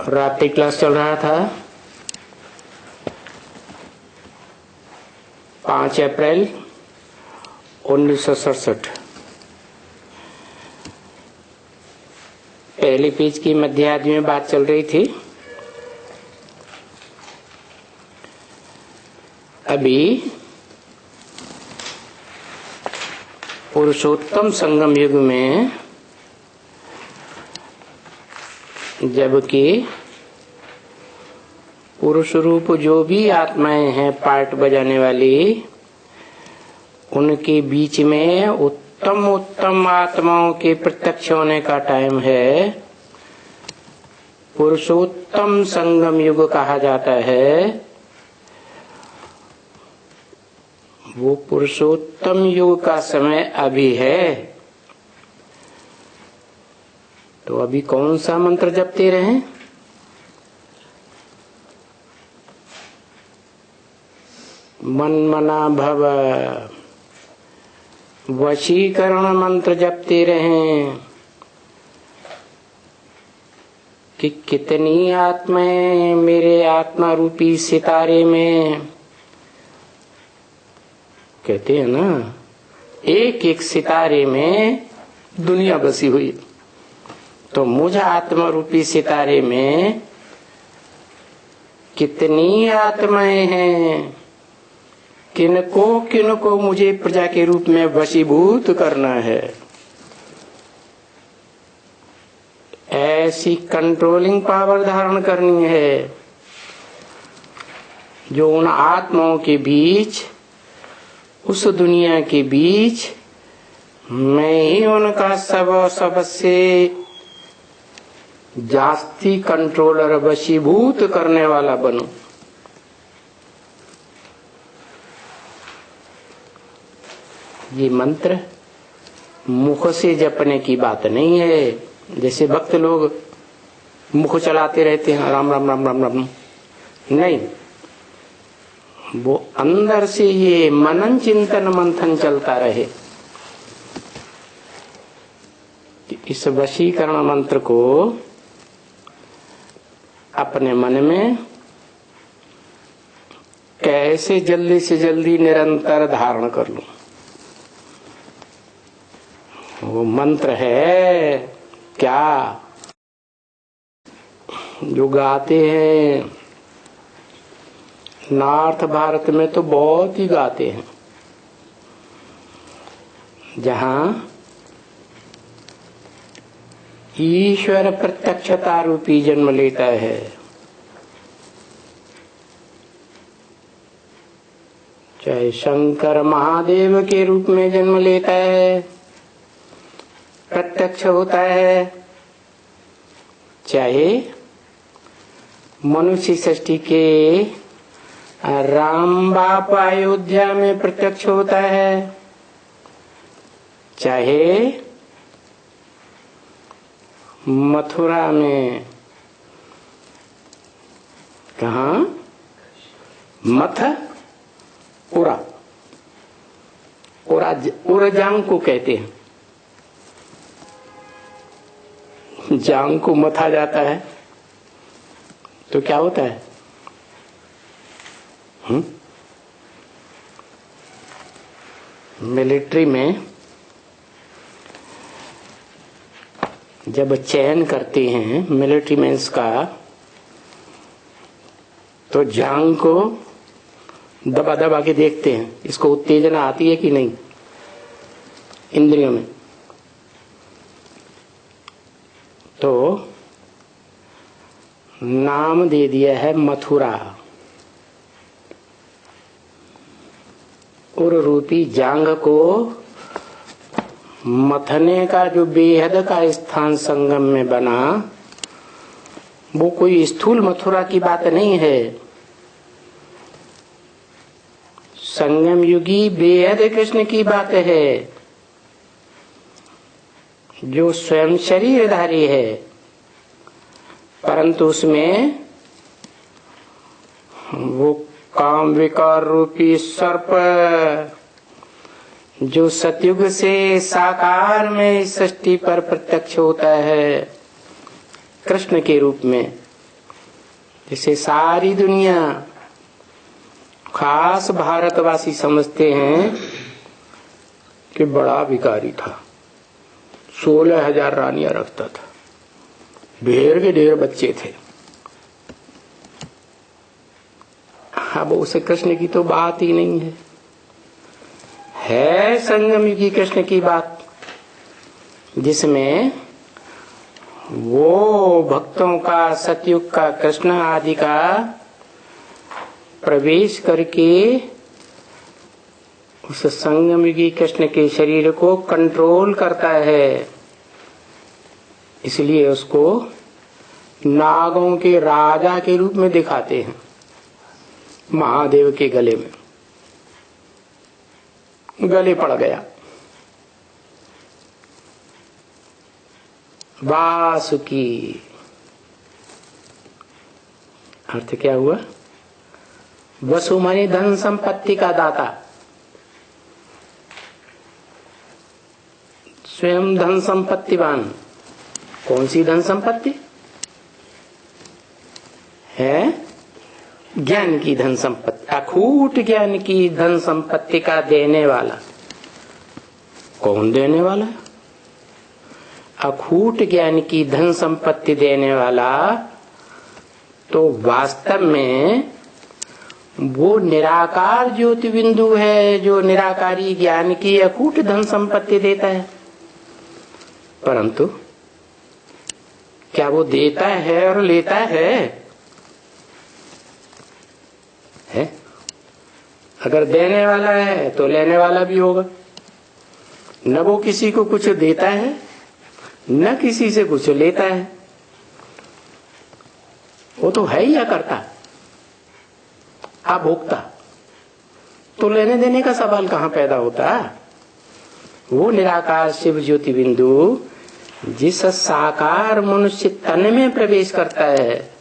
रात्रि क्लास चल रहा था। 5 अप्रैल 1967। पहले पेज की मध्यार्ध में बात चल रही थी। अभी पुरुषोत्तम संगम युग में जबकि पुरुष रूप जो भी आत्माएं हैं पार्ट बजाने वाली, उनके बीच में उत्तम उत्तम आत्माओं के प्रत्यक्ष होने का टाइम है। पुरुषोत्तम संगम युग कहा जाता है। वो पुरुषोत्तम युग का समय अभी है। तो अभी कौन सा मंत्र जपते रहें? मन मना भव, वशीकरण मंत्र जपते रहें कि कितनी आत्माएं मेरे आत्मा रूपी सितारे में, कहते हैं ना, एक एक सितारे में दुनिया बसी हुई। तो मुझ आत्मा रूपी सितारे में कितनी आत्माएं हैं, किनको मुझे प्रजा के रूप में वशीभूत करना है। ऐसी कंट्रोलिंग पावर धारण करनी है जो उन आत्माओं के बीच, उस दुनिया के बीच मैं ही उनका सबसे जास्ती कंट्रोलर, वशीभूत करने वाला बनूं। ये मंत्र मुख से जपने की बात नहीं है। जैसे भक्त लोग मुख चलाते रहते हैं राम राम राम राम राम, नहीं, वो अंदर से ये मनन चिंतन मंथन चलता रहे। इस वशीकरण मंत्र को अपने मन में कैसे जल्दी से जल्दी निरंतर धारण कर लूं। वो मंत्र है क्या जो गाते हैं, नॉर्थ भारत में तो बहुत ही गाते हैं, जहां ईश्वर प्रत्यक्षता रूपी जन्म लेता है। चाहे शंकर महादेव के रूप में जन्म लेता है, प्रत्यक्ष होता है, चाहे मनुष्य सृष्टि के राम बाप अयोध्या में प्रत्यक्ष होता है, चाहे मथुरा में, कहा उरा जांग को कहते हैं। जांग को मथा जाता है तो क्या होता है? मिलिट्री में जब चयन करते हैं मिलिट्री मेंस का, तो जांग को दबा दबा के देखते हैं, इसको उत्तेजना आती है कि नहीं इंद्रियों में। तो नाम दे दिया है मथुरा। उर रूपी जांग को मथने का जो बेहद का स्थान संगम में बना, वो कोई स्थूल मथुरा की बात नहीं है। संगम युगी बेहद कृष्ण की बात है, जो स्वयं शरीरधारी है, परंतु उसमें वो काम विकार रूपी सर्प जो सतयुग से साकार में सृष्टि पर प्रत्यक्ष होता है कृष्ण के रूप में, इसे सारी दुनिया खास भारतवासी समझते हैं कि बड़ा भिखारी था, 16,000 रानियां रखता था, ढेर के ढेर बच्चे थे। अब उसे कृष्ण की तो बात ही नहीं है संगम युगी कृष्ण की बात, जिसमें वो भक्तों का सतयुग का कृष्ण आदि का प्रवेश करके उस संगम युगी कृष्ण के शरीर को कंट्रोल करता है। इसलिए उसको नागों के राजा के रूप में दिखाते हैं। महादेव के गले में गले पड़ गया वासुकी। अर्थ क्या हुआ? वसु माने धन संपत्ति का दाता, स्वयं धन संपत्तिवान। कौन सी धन संपत्ति है? ज्ञान की धन संपत्ति, अखूट ज्ञान की धन संपत्ति का देने वाला। कौन देने वाला? अखूट ज्ञान की धन संपत्ति देने वाला तो वास्तव में वो निराकार ज्योति बिंदु है, जो निराकारी ज्ञान की अखूट धन संपत्ति देता है। परंतु क्या वो देता है और लेता है? अगर देने वाला है तो लेने वाला भी होगा। न वो किसी को कुछ देता है, न किसी से कुछ लेता है। वो तो है ही या करता, भोगता। तो लेने देने का सवाल कहां पैदा होता? वो निराकार शिव ज्योति बिंदु जिस साकार मनुष्य तन में प्रवेश करता है,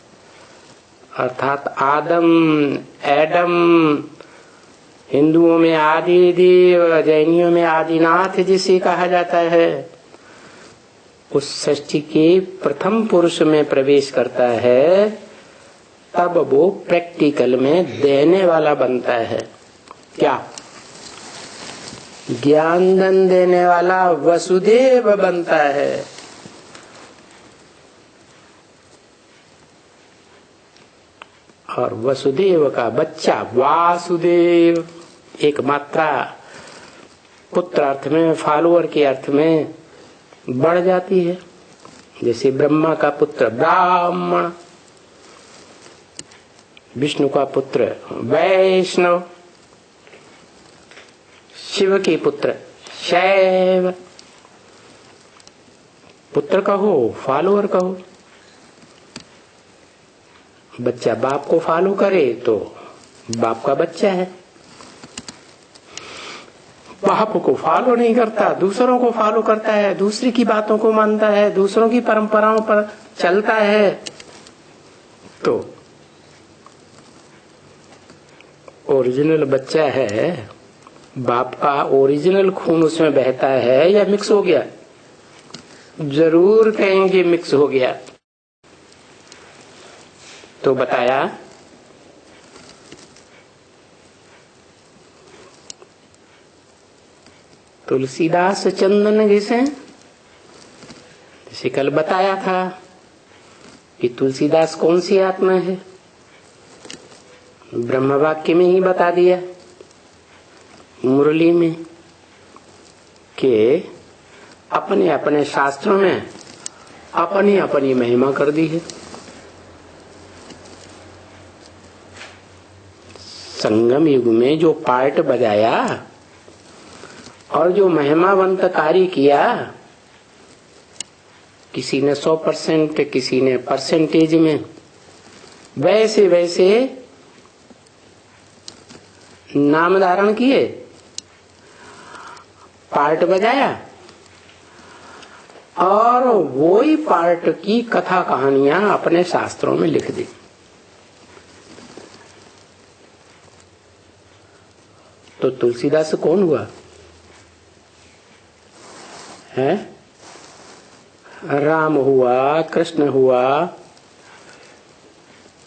अर्थात आदम एडम, हिंदुओं में आदि देव, जैनियों में आदिनाथ जिसे कहा जाता है, उस सृष्टि के प्रथम पुरुष में प्रवेश करता है, तब वो प्रैक्टिकल में देने वाला बनता है। क्या? ज्ञान धन देने वाला वसुदेव बनता है। और वसुदेव का बच्चा वासुदेव, एक मात्रा पुत्र अर्थ में, फॉलोअर के अर्थ में बढ़ जाती है। जैसे ब्रह्मा का पुत्र ब्राह्मण, विष्णु का पुत्र वैष्णव, शिव के पुत्र शैव। पुत्र कहो, फॉलोअर कहो। बच्चा बाप को फॉलो करे तो बाप का बच्चा है। बाप को फॉलो नहीं करता, दूसरों को फॉलो करता है, दूसरी की बातों को मानता है, दूसरों की परंपराओं पर चलता है, तो ओरिजिनल बच्चा है। बाप का ओरिजिनल खून उसमें बहता है या मिक्स हो गया? जरूर कहेंगे मिक्स हो गया। तो बताया तुलसीदास चंदन घिसे, जैसे कल बताया था कि तुलसीदास कौन सी आत्मा है, ब्रह्म वाक्य में ही बता दिया मुरली में कि अपने अपने शास्त्रों में अपनी अपनी महिमा कर दी है। संगम युग में जो पार्ट बजाया और जो महिमावंत कार्य किया, किसी ने 100%, किसी ने परसेंटेज में, वैसे वैसे नाम धारण किए, पार्ट बजाया और वो ही पार्ट की कथा कहानियां अपने शास्त्रों में लिख दी। तो तुलसीदास कौन हुआ है? राम हुआ, कृष्ण हुआ,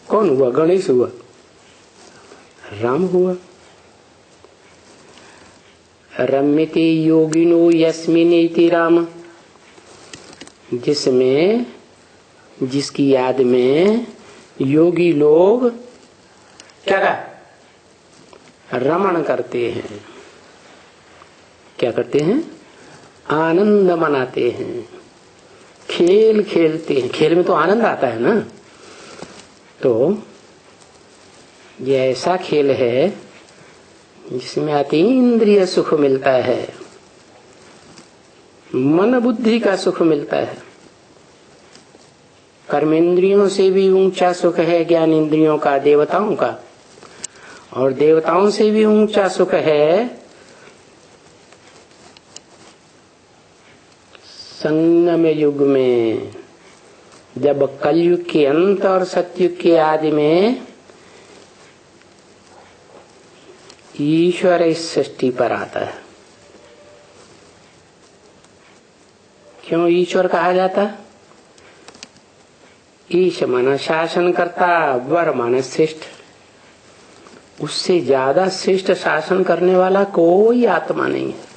कौन हुआ? गणेश हुआ, राम हुआ। रम्यते योगिनो यस्मिनेति राम, जिसमें, जिसकी याद में योगी लोग क्या रमण करते हैं। क्या करते हैं? आनंद मनाते हैं, खेल खेलते हैं। खेल में तो आनंद आता है ना। तो ये ऐसा खेल है जिसमें अतीन्द्रिय सुख मिलता है, मन बुद्धि का सुख मिलता है। कर्मेंद्रियों से भी ऊंचा सुख है ज्ञान इंद्रियों का, देवताओं का। और देवताओं से भी ऊंचा सुख है संगम युग में, जब कलयुग के अंत और सतयुग के आदि में ईश्वर इस सृष्टि पर आता है। क्यों ईश्वर कहा जाता? ईश माना शासन करता, वर माना श्रेष्ठ। उससे ज्यादा श्रेष्ठ शासन करने वाला कोई आत्मा नहीं है।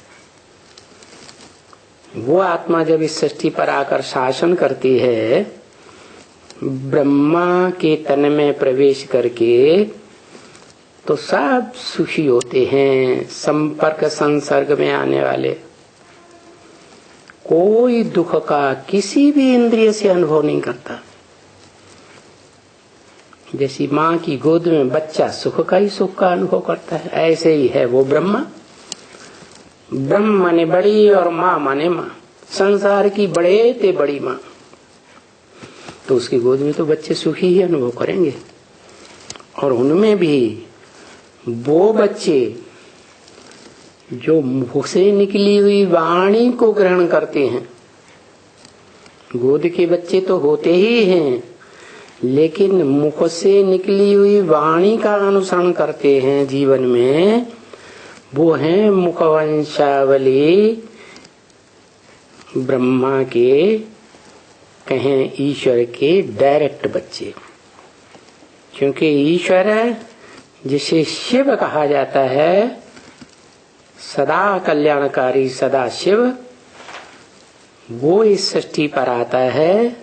वो आत्मा जब इस सृष्टि पर आकर शासन करती है, ब्रह्मा के तन में प्रवेश करके, तो सब सुखी होते हैं। संपर्क संसर्ग में आने वाले कोई दुख का किसी भी इंद्रिय से अनुभव नहीं करता। जैसी माँ की गोद में बच्चा सुख का ही सुख का अनुभव करता है, ऐसे ही है वो ब्रह्मा। ब्रह्म माने बड़ी और माँ माने माँ, संसार की बड़े ते बड़ी माँ। तो उसकी गोद में तो बच्चे सुखी ही अनुभव करेंगे। और उनमें भी वो बच्चे जो मुख से निकली हुई वाणी को ग्रहण करते हैं। गोद के बच्चे तो होते ही हैं, लेकिन मुख से निकली हुई वाणी का अनुसरण करते हैं जीवन में। वो हैं मुखवंशावली ब्रह्मा के, कहें ईश्वर के डायरेक्ट बच्चे। क्योंकि ईश्वर जिसे शिव कहा जाता है, सदा कल्याणकारी सदा शिव, वो इस सृष्टि पर आता है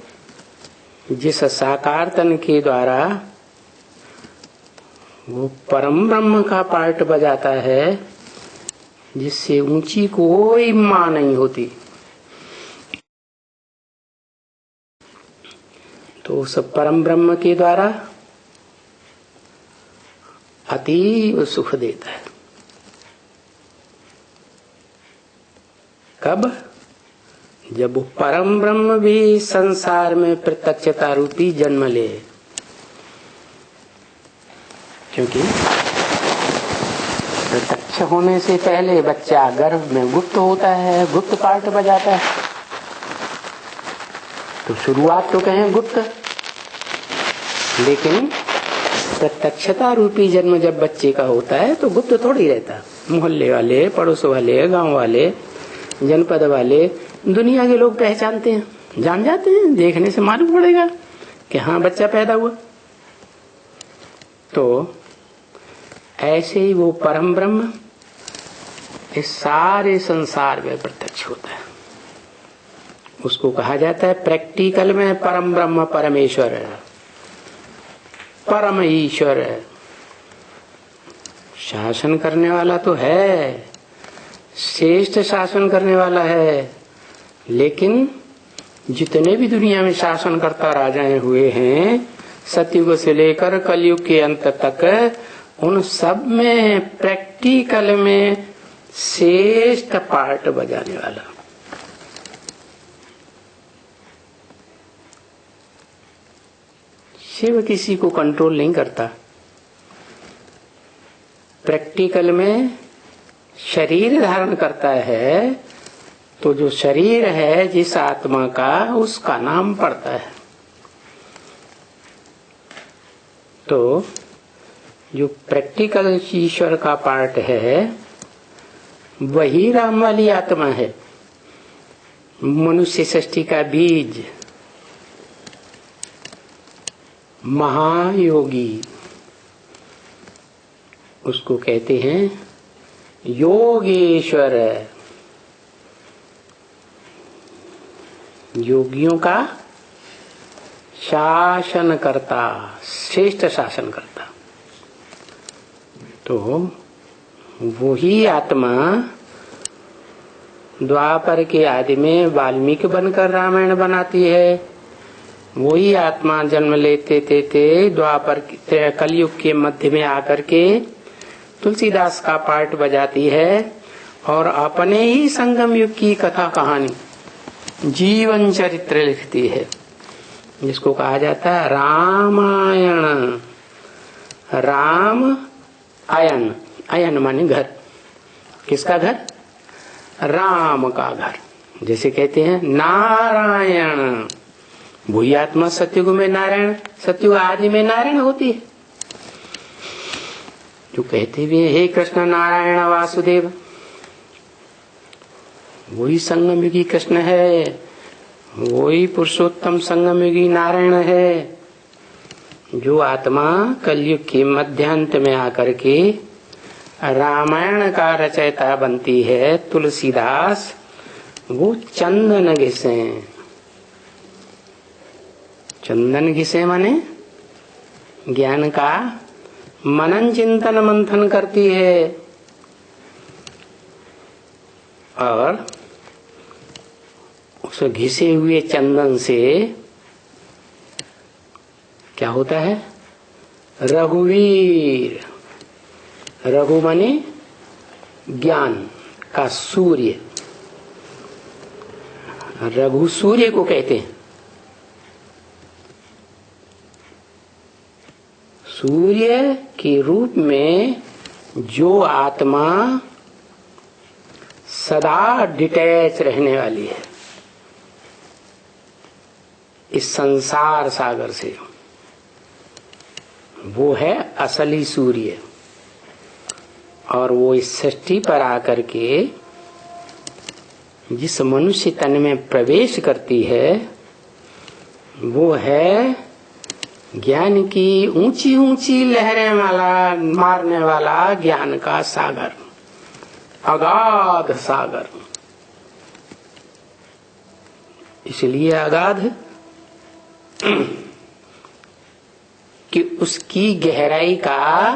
जिस साकार तन के द्वारा वो परम ब्रह्म का पार्ट बजाता है, जिससे ऊंची कोई मां नहीं होती। तो उस परम ब्रह्म के द्वारा अतीव सुख देता है। कब? जब वो परम ब्रह्म भी संसार में प्रत्यक्षता रूपी जन्म ले। क्योंकि प्रत्यक्ष होने से पहले बच्चा गर्भ में गुप्त होता है, गुप्त पार्ट बजाता है। तो शुरुआत तो कहें गुप्त, लेकिन प्रत्यक्षता रूपी जन्म जब बच्चे का होता है तो गुप्त थोड़ी रहता। मोहल्ले वाले, पड़ोस वाले, गांव वाले, जनपद वाले, दुनिया के लोग पहचानते हैं, जान जाते हैं। देखने से मालूम पड़ेगा कि हाँ बच्चा पैदा हुआ। तो ऐसे ही वो परम ब्रह्म इस सारे संसार में प्रत्यक्ष होता है। उसको कहा जाता है प्रैक्टिकल में परम ब्रह्म परमेश्वर है, परम ईश्वर है। शासन करने वाला तो है, श्रेष्ठ शासन करने वाला है, लेकिन जितने भी दुनिया में शासन करता राजाएं हुए हैं, सतयुग से लेकर कलयुग के अंत तक, उन सब में प्रैक्टिकल में श्रेष्ठ पार्ट बजाने वाला शिव किसी को कंट्रोल नहीं करता। प्रैक्टिकल में शरीर धारण करता है, तो जो शरीर है जिस आत्मा का, उसका नाम पड़ता है। तो जो प्रैक्टिकल ईश्वर का पार्ट है, वही राम वाली आत्मा है। मनुष्य सृष्टि का बीज, महायोगी, उसको कहते हैं योगेश्वर। योगियों का शासन करता, श्रेष्ठ शासन करता। तो वही आत्मा द्वापर के आदि में वाल्मीकि बनकर रामायण बनाती है। वही आत्मा जन्म लेते द्वापर कलयुग के मध्य में आकर के तुलसीदास का पार्ट बजाती है और अपने ही संगम युग की कथा कहानी, जीवन चरित्र लिखती है, जिसको कहा जाता है रामायण। राम अयन, अयन माने घर। किसका घर? राम का घर। जैसे कहते हैं नारायण, वही आत्मा सत्युग में नारायण, सत्युग आदि में नारायण होती है। जो कहते भी हे कृष्ण नारायण वासुदेव, वही संगमयुगी कृष्ण है, वही पुरुषोत्तम संगमयुगी नारायण है। जो आत्मा कलयुग के मध्यांत में आकर के रामायण का रचयिता बनती है, तुलसीदास, वो चंदन घिसे। चंदन घिसे माने ज्ञान का मनन चिंतन मंथन करती है और उस घिसे हुए चंदन से क्या होता है? रघुवीर। रघु माने ज्ञान का सूर्य। रघु सूर्य को कहते हैं। सूर्य के रूप में जो आत्मा सदा डिटैच रहने वाली है इस संसार सागर से, वो है असली सूर्य। और वो इस सृष्टि पर आकर के जिस मनुष्य तन में प्रवेश करती है, वो है ज्ञान की ऊंची ऊंची लहरें वाला, मारने वाला ज्ञान का सागर, अगाध सागर। इसलिए अगाध कि उसकी गहराई का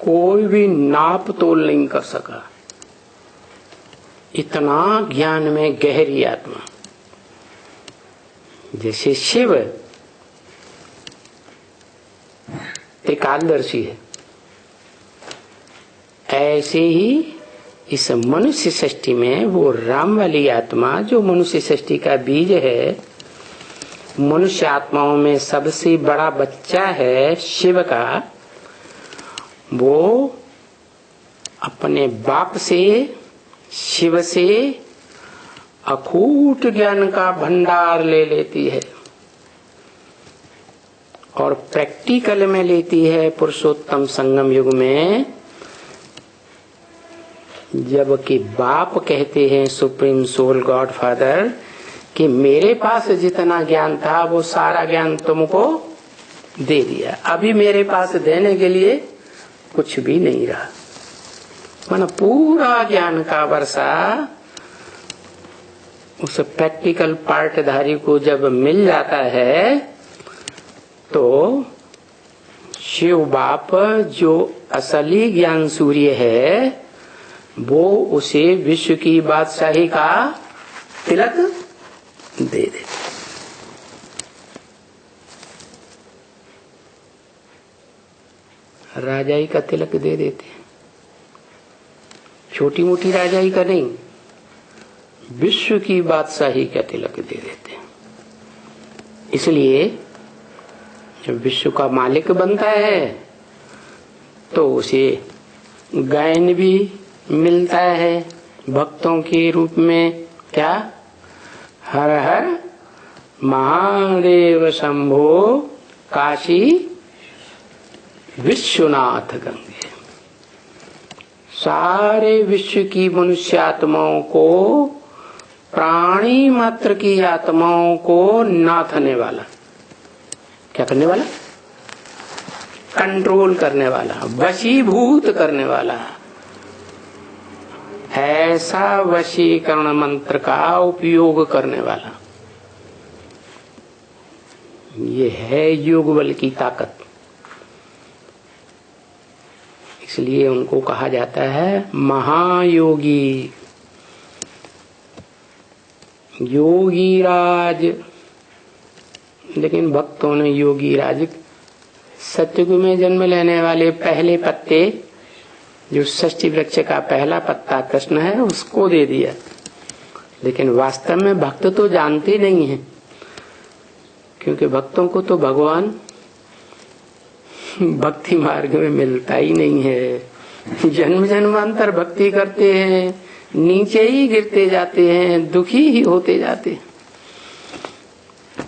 कोई भी नाप तोल नहीं कर सका। इतना ज्ञान में गहरी आत्मा। जैसे शिव त्रिकालदर्शी है, ऐसे ही इस मनुष्य सृष्टि में वो राम वाली आत्मा, जो मनुष्य सृष्टि का बीज है, मनुष्य आत्माओं में सबसे बड़ा बच्चा है शिव का, वो अपने बाप से, शिव से अखूट ज्ञान का भंडार ले लेती है और प्रैक्टिकल में लेती है पुरुषोत्तम संगम युग में। जबकि बाप कहते हैं सुप्रीम सोल गॉड फादर कि मेरे पास जितना ज्ञान था वो सारा ज्ञान तुमको दे दिया, अभी मेरे पास देने के लिए कुछ भी नहीं रहा। माना पूरा ज्ञान का वर्षा उस प्रैक्टिकल पार्टधारी को जब मिल जाता है, तो शिव बाप जो असली ज्ञान सूर्य है, वो उसे विश्व की बादशाही का तिलक दे दे। राजाई का तिलक दे देते हैं, छोटी मोटी राजाई का नहीं, विश्व की बादशाही का तिलक दे देते हैं। इसलिए जब विश्व का मालिक बनता है तो उसे गायन भी मिलता है भक्तों के रूप में। क्या? हर हर महादेव शंभो काशी विश्वनाथ गंगे। सारे विश्व की मनुष्य आत्माओं को, प्राणी मात्र की आत्माओं को नाथने वाला क्या करने वाला? कंट्रोल करने वाला, वशीभूत करने वाला। ऐसा वशीकरण मंत्र का उपयोग करने वाला, ये है योग बल की ताकत। इसलिए उनको कहा जाता है महायोगी, योगीराज। लेकिन भक्तों ने योगीराज, सतयुग में जन्म लेने वाले पहले पत्ते, जो षष्ठी वृक्ष का पहला पत्ता कृष्ण है, उसको दे दिया। लेकिन वास्तव में भक्त तो जानते नहीं हैं, क्योंकि भक्तों को तो भगवान भक्ति मार्ग में मिलता ही नहीं है। जन्म जन्मांतर भक्ति करते हैं, नीचे ही गिरते जाते हैं, दुखी ही होते जाते हैं।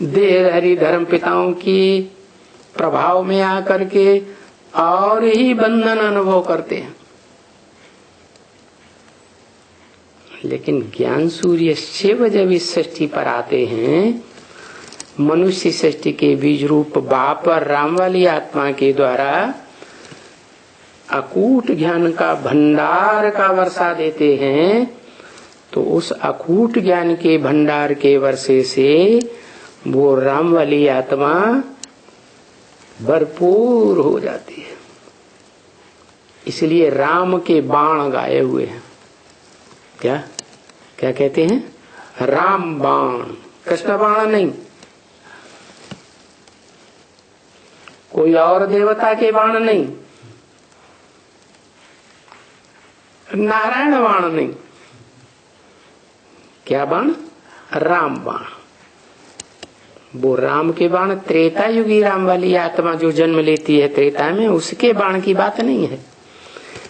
देह हरि धर्म पिताओं की प्रभाव में आकर के और ही बंधन अनुभव करते हैं। लेकिन ज्ञान सूर्य शिव जब इस सृष्टि पर आते हैं, मनुष्य सृष्टि के बीज रूप बाप राम वाली आत्मा के द्वारा अकूट ज्ञान का भंडार का वर्षा देते हैं, तो उस अकूट ज्ञान के भंडार के वर्षे से वो राम वाली आत्मा भरपूर हो जाती है। इसलिए राम के बाण गाए हुए हैं। क्या क्या कहते हैं? राम बाण, कृष्ण बाण नहीं। कोई और देवता के बाण नहीं, नारायण बाण नहीं। क्या बाण? राम बाण। वो राम के बाण, त्रेता युगी राम वाली आत्मा जो जन्म लेती है त्रेता में, उसके बाण की बात नहीं है।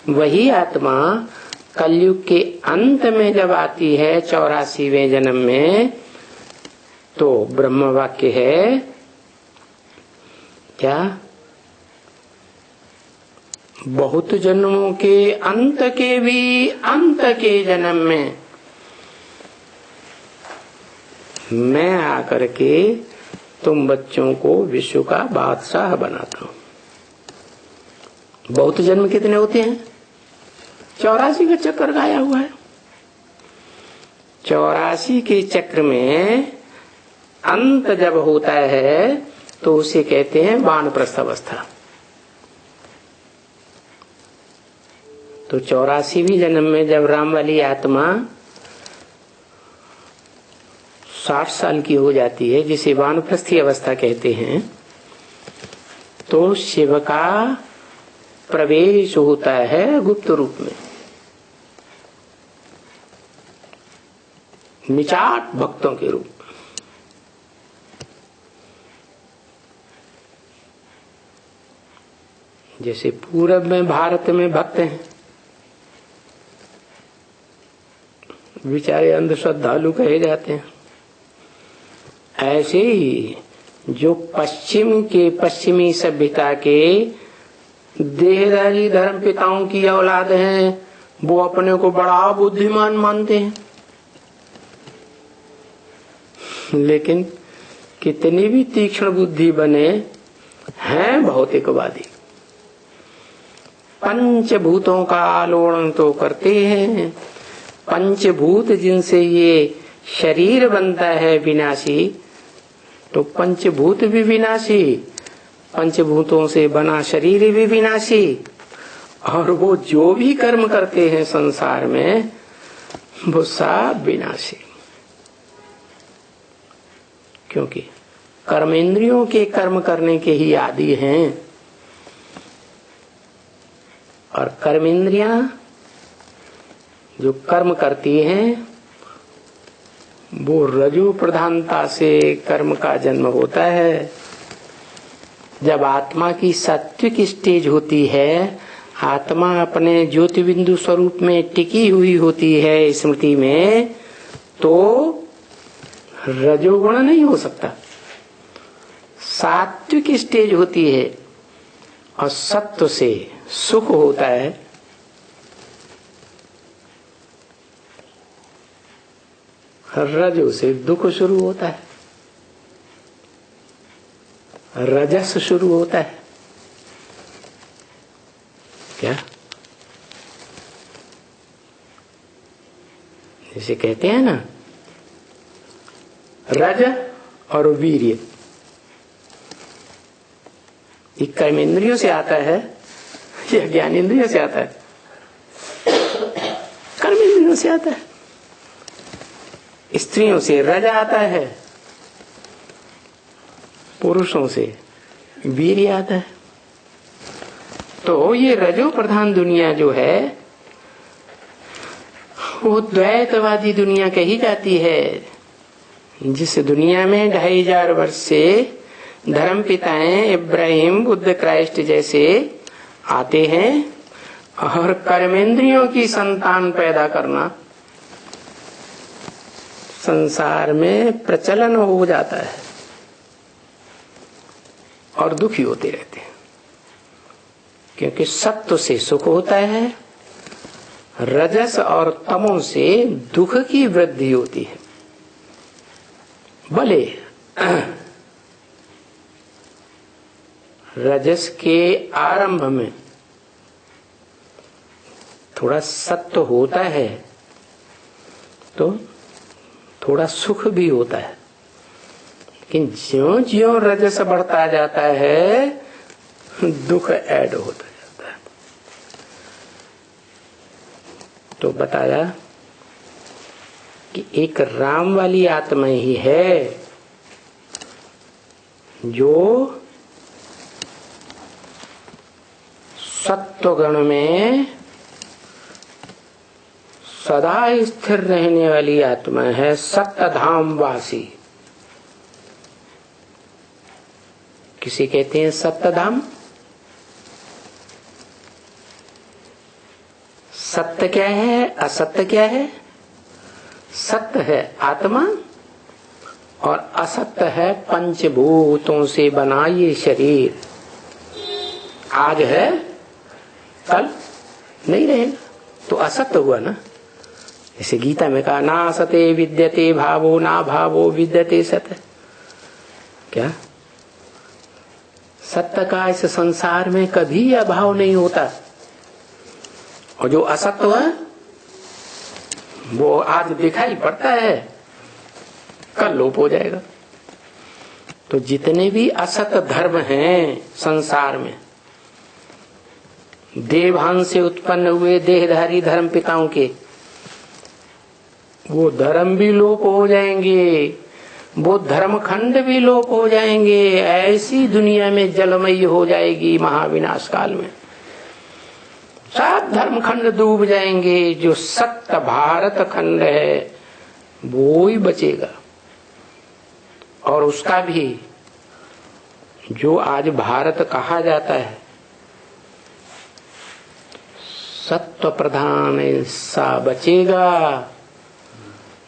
वही आत्मा कलयुग के अंत में जब आती है 84वें जन्म में, तो ब्रह्म वाक्य है क्या? बहुत जन्मों के अंत के भी अंत के जन्म में मैं आकर के तुम बच्चों को विश्व का बादशाह बनाता हूं। बहुत जन्म कितने होते हैं? 84 का चक्कर गाया हुआ है। 84 के चक्र में अंत जब होता है तो उसे कहते हैं वानप्रस्थ अवस्था। तो 84वें जन्म में जब राम वाली आत्मा 60 साल की हो जाती है, जिसे वानप्रस्थी अवस्था कहते हैं, तो शिव का प्रवेश होता है गुप्त रूप में। निचाट भक्तों के रूप। जैसे पूरब में भारत में भक्त हैं, बेचारे अंधश्रद्धालु कहे जाते हैं, ऐसे ही जो पश्चिम के पश्चिमी सभ्यता के देहधारी धर्म पिताओं की औलाद हैं, वो अपने को बड़ा बुद्धिमान मानते हैं। लेकिन कितनी भी तीक्ष्ण बुद्धि बने, हैं भौतिकवादी। पंचभूतों का आलोड़न तो करते हैं। पंचभूत जिनसे ये शरीर बनता है विनाशी, तो पंचभूत भी विनाशी, पंचभूतों से बना शरीर भी विनाशी। और वो जो भी कर्म करते हैं संसार में, वो सब विनाशी। क्योंकि कर्मेंद्रियों के कर्म करने के ही आदि हैं, और कर्मेंद्रियां जो कर्म करती हैं, वो रजो प्रधानता से कर्म का जन्म होता है। जब आत्मा की सात्विक स्टेज होती है, आत्मा अपने ज्योति बिंदु स्वरूप में टिकी हुई होती है स्मृति में, तो रजोगुण नहीं हो सकता। सात्विक स्टेज होती है और सत्व से सुख होता है। रजो से दुख शुरू होता है। रजस शुरू होता है। क्या? जैसे कहते हैं ना, रज और वीर्य, ये कर्मेंद्रियों से आता है या ज्ञानेंद्रियों से आता है? कर्मेंद्रियों से आता है। स्त्रियों से रज आता है, पुरुषों से वीर्य आता है। तो ये रजो प्रधान दुनिया जो है वो द्वैतवादी दुनिया कही जाती है, जिस दुनिया में 2500 वर्ष से धर्म पिताएं इब्राहिम, बुद्ध, क्राइस्ट जैसे आते हैं और कर्मेंद्रियों की संतान पैदा करना संसार में प्रचलन हो जाता है और दुखी होते रहते हैं। क्योंकि सत्व से सुख होता है, रजस और तमो से दुख की वृद्धि होती है। भले रजस के आरंभ में थोड़ा सत्व होता है तो थोड़ा सुख भी होता है, लेकिन ज्यों ज्यों रजस बढ़ता जाता है दुख ऐड होता जाता है। तो बताया कि एक राम वाली आत्मा ही है जो सत्वगुण में सदा स्थिर रहने वाली आत्मा है, सप्तधाम वासी। किसी कहते हैं सप्तधाम। सत्य क्या है, असत्य क्या है? सत्य है आत्मा और असत्य है पंचभूतों से बना ये शरीर। आज है कल नहीं रहेगा, तो असत्य हुआ ना। जैसे गीता में कहा, ना सते विद्यते भावो, ना भावो विद्यते सत्य। क्या? सत्य का इस संसार में कभी अभाव नहीं होता, और जो असत्य है वो आज दिखाई पड़ता है, कल लोप हो जाएगा। तो जितने भी असत धर्म हैं संसार में, देवभान से उत्पन्न हुए देहधारी धर्म पिताओं के, वो धर्म भी लोप हो जाएंगे, वो धर्म खंड भी लोप हो जाएंगे। ऐसी दुनिया में जलमयी हो जाएगी महाविनाश काल में। सब धर्म खंड डूब जाएंगे, जो सत्य भारत खंड है वो ही बचेगा। और उसका भी जो आज भारत कहा जाता है सत्व प्रधान हिस्सा बचेगा।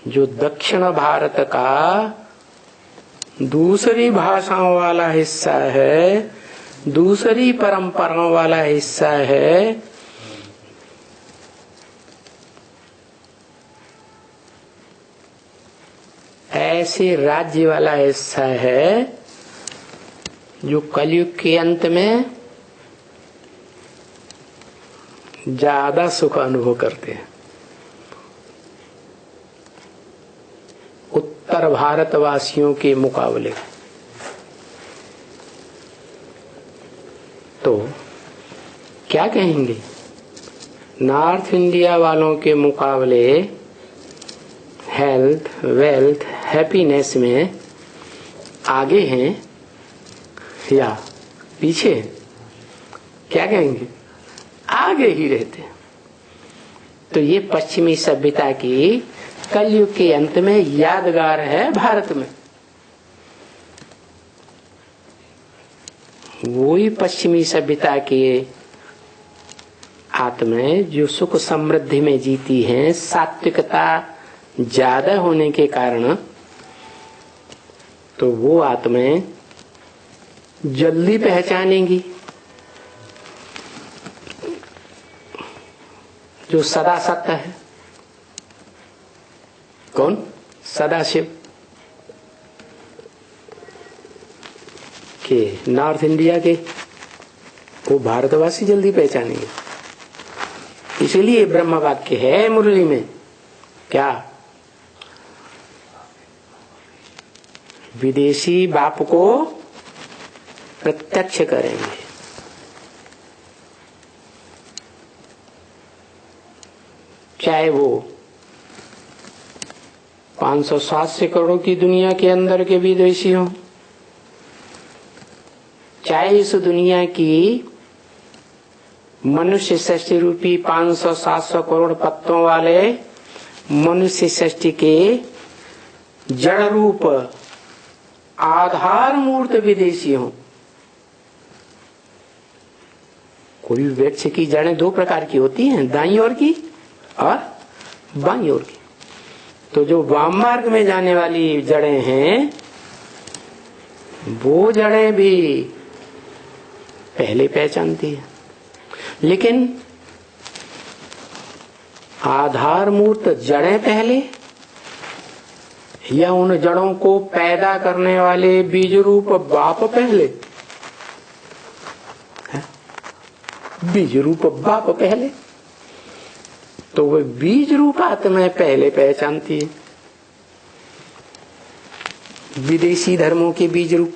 जो दक्षिण भारत का दूसरी भाषाओं वाला हिस्सा है, दूसरी परंपराओं वाला हिस्सा है, ऐसे राज्य वाला हिस्सा है जो कलयुग के अंत में ज्यादा सुख अनुभव करते हैं उत्तर भारतवासियों के मुकाबले। तो क्या कहेंगे, नॉर्थ इंडिया वालों के मुकाबले हेल्थ, वेल्थ, हैप्पीनेस में आगे हैं या पीछे? क्या कहेंगे? आगे ही रहते हैं। तो ये पश्चिमी सभ्यता की कलयुग के अंत में यादगार है भारत में। वो ही पश्चिमी सभ्यता के आत्माएं जो सुख समृद्धि में जीती हैं, सात्विकता ज्यादा होने के कारण, तो वो आत्माएं जल्दी पहचानेंगी जो सदा सत्य है। कौन? सदाशिव। कि नॉर्थ इंडिया के, वो भारतवासी जल्दी पहचानेंगे। इसलिए ब्रह्म वाक्य है मुरली में, क्या विदेशी बाप को प्रत्यक्ष करेंगे। चाहे वो 500-700 करोड़ की दुनिया के अंदर के विदेशी हो, चाहे इस दुनिया की मनुष्य सृष्टि रूपी 500-700 करोड़ पत्तों वाले मनुष्य सृष्टि के जड़ रूप आधार मूर्त विदेशी हो। कोई वृक्ष की जड़ें दो प्रकार की होती हैं, दाईं ओर की और बाईं ओर की। तो जो वाम मार्ग में जाने वाली जड़ें हैं, वो जड़ें भी पहले पहचानती है, लेकिन आधार मूर्त जड़ें पहले या उन जड़ों को पैदा करने वाले बीज रूप बाप पहले? बीज रूप बाप पहले, तो वह बीज रूप आत्मा पहले पहचानती है विदेशी धर्मों के बीज रूप।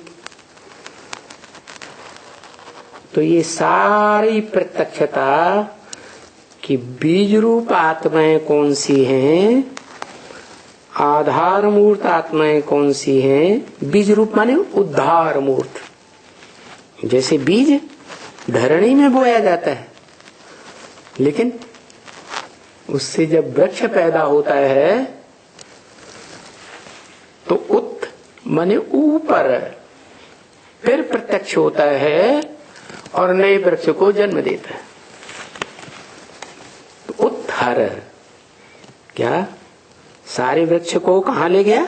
तो ये सारी प्रत्यक्षता कि बीज रूप आत्माएं कौन सी हैं, आधार मूर्त आत्माएं कौन सी हैं। बीज रूप माने उद्धार मूर्त। जैसे बीज धरणी में बोया जाता है, लेकिन उससे जब वृक्ष पैदा होता है तो उत माने ऊपर फिर प्रत्यक्ष होता है और नए वृक्ष को जन्म देता है। तो उत्थर क्या सारे वृक्ष को कहां ले गया?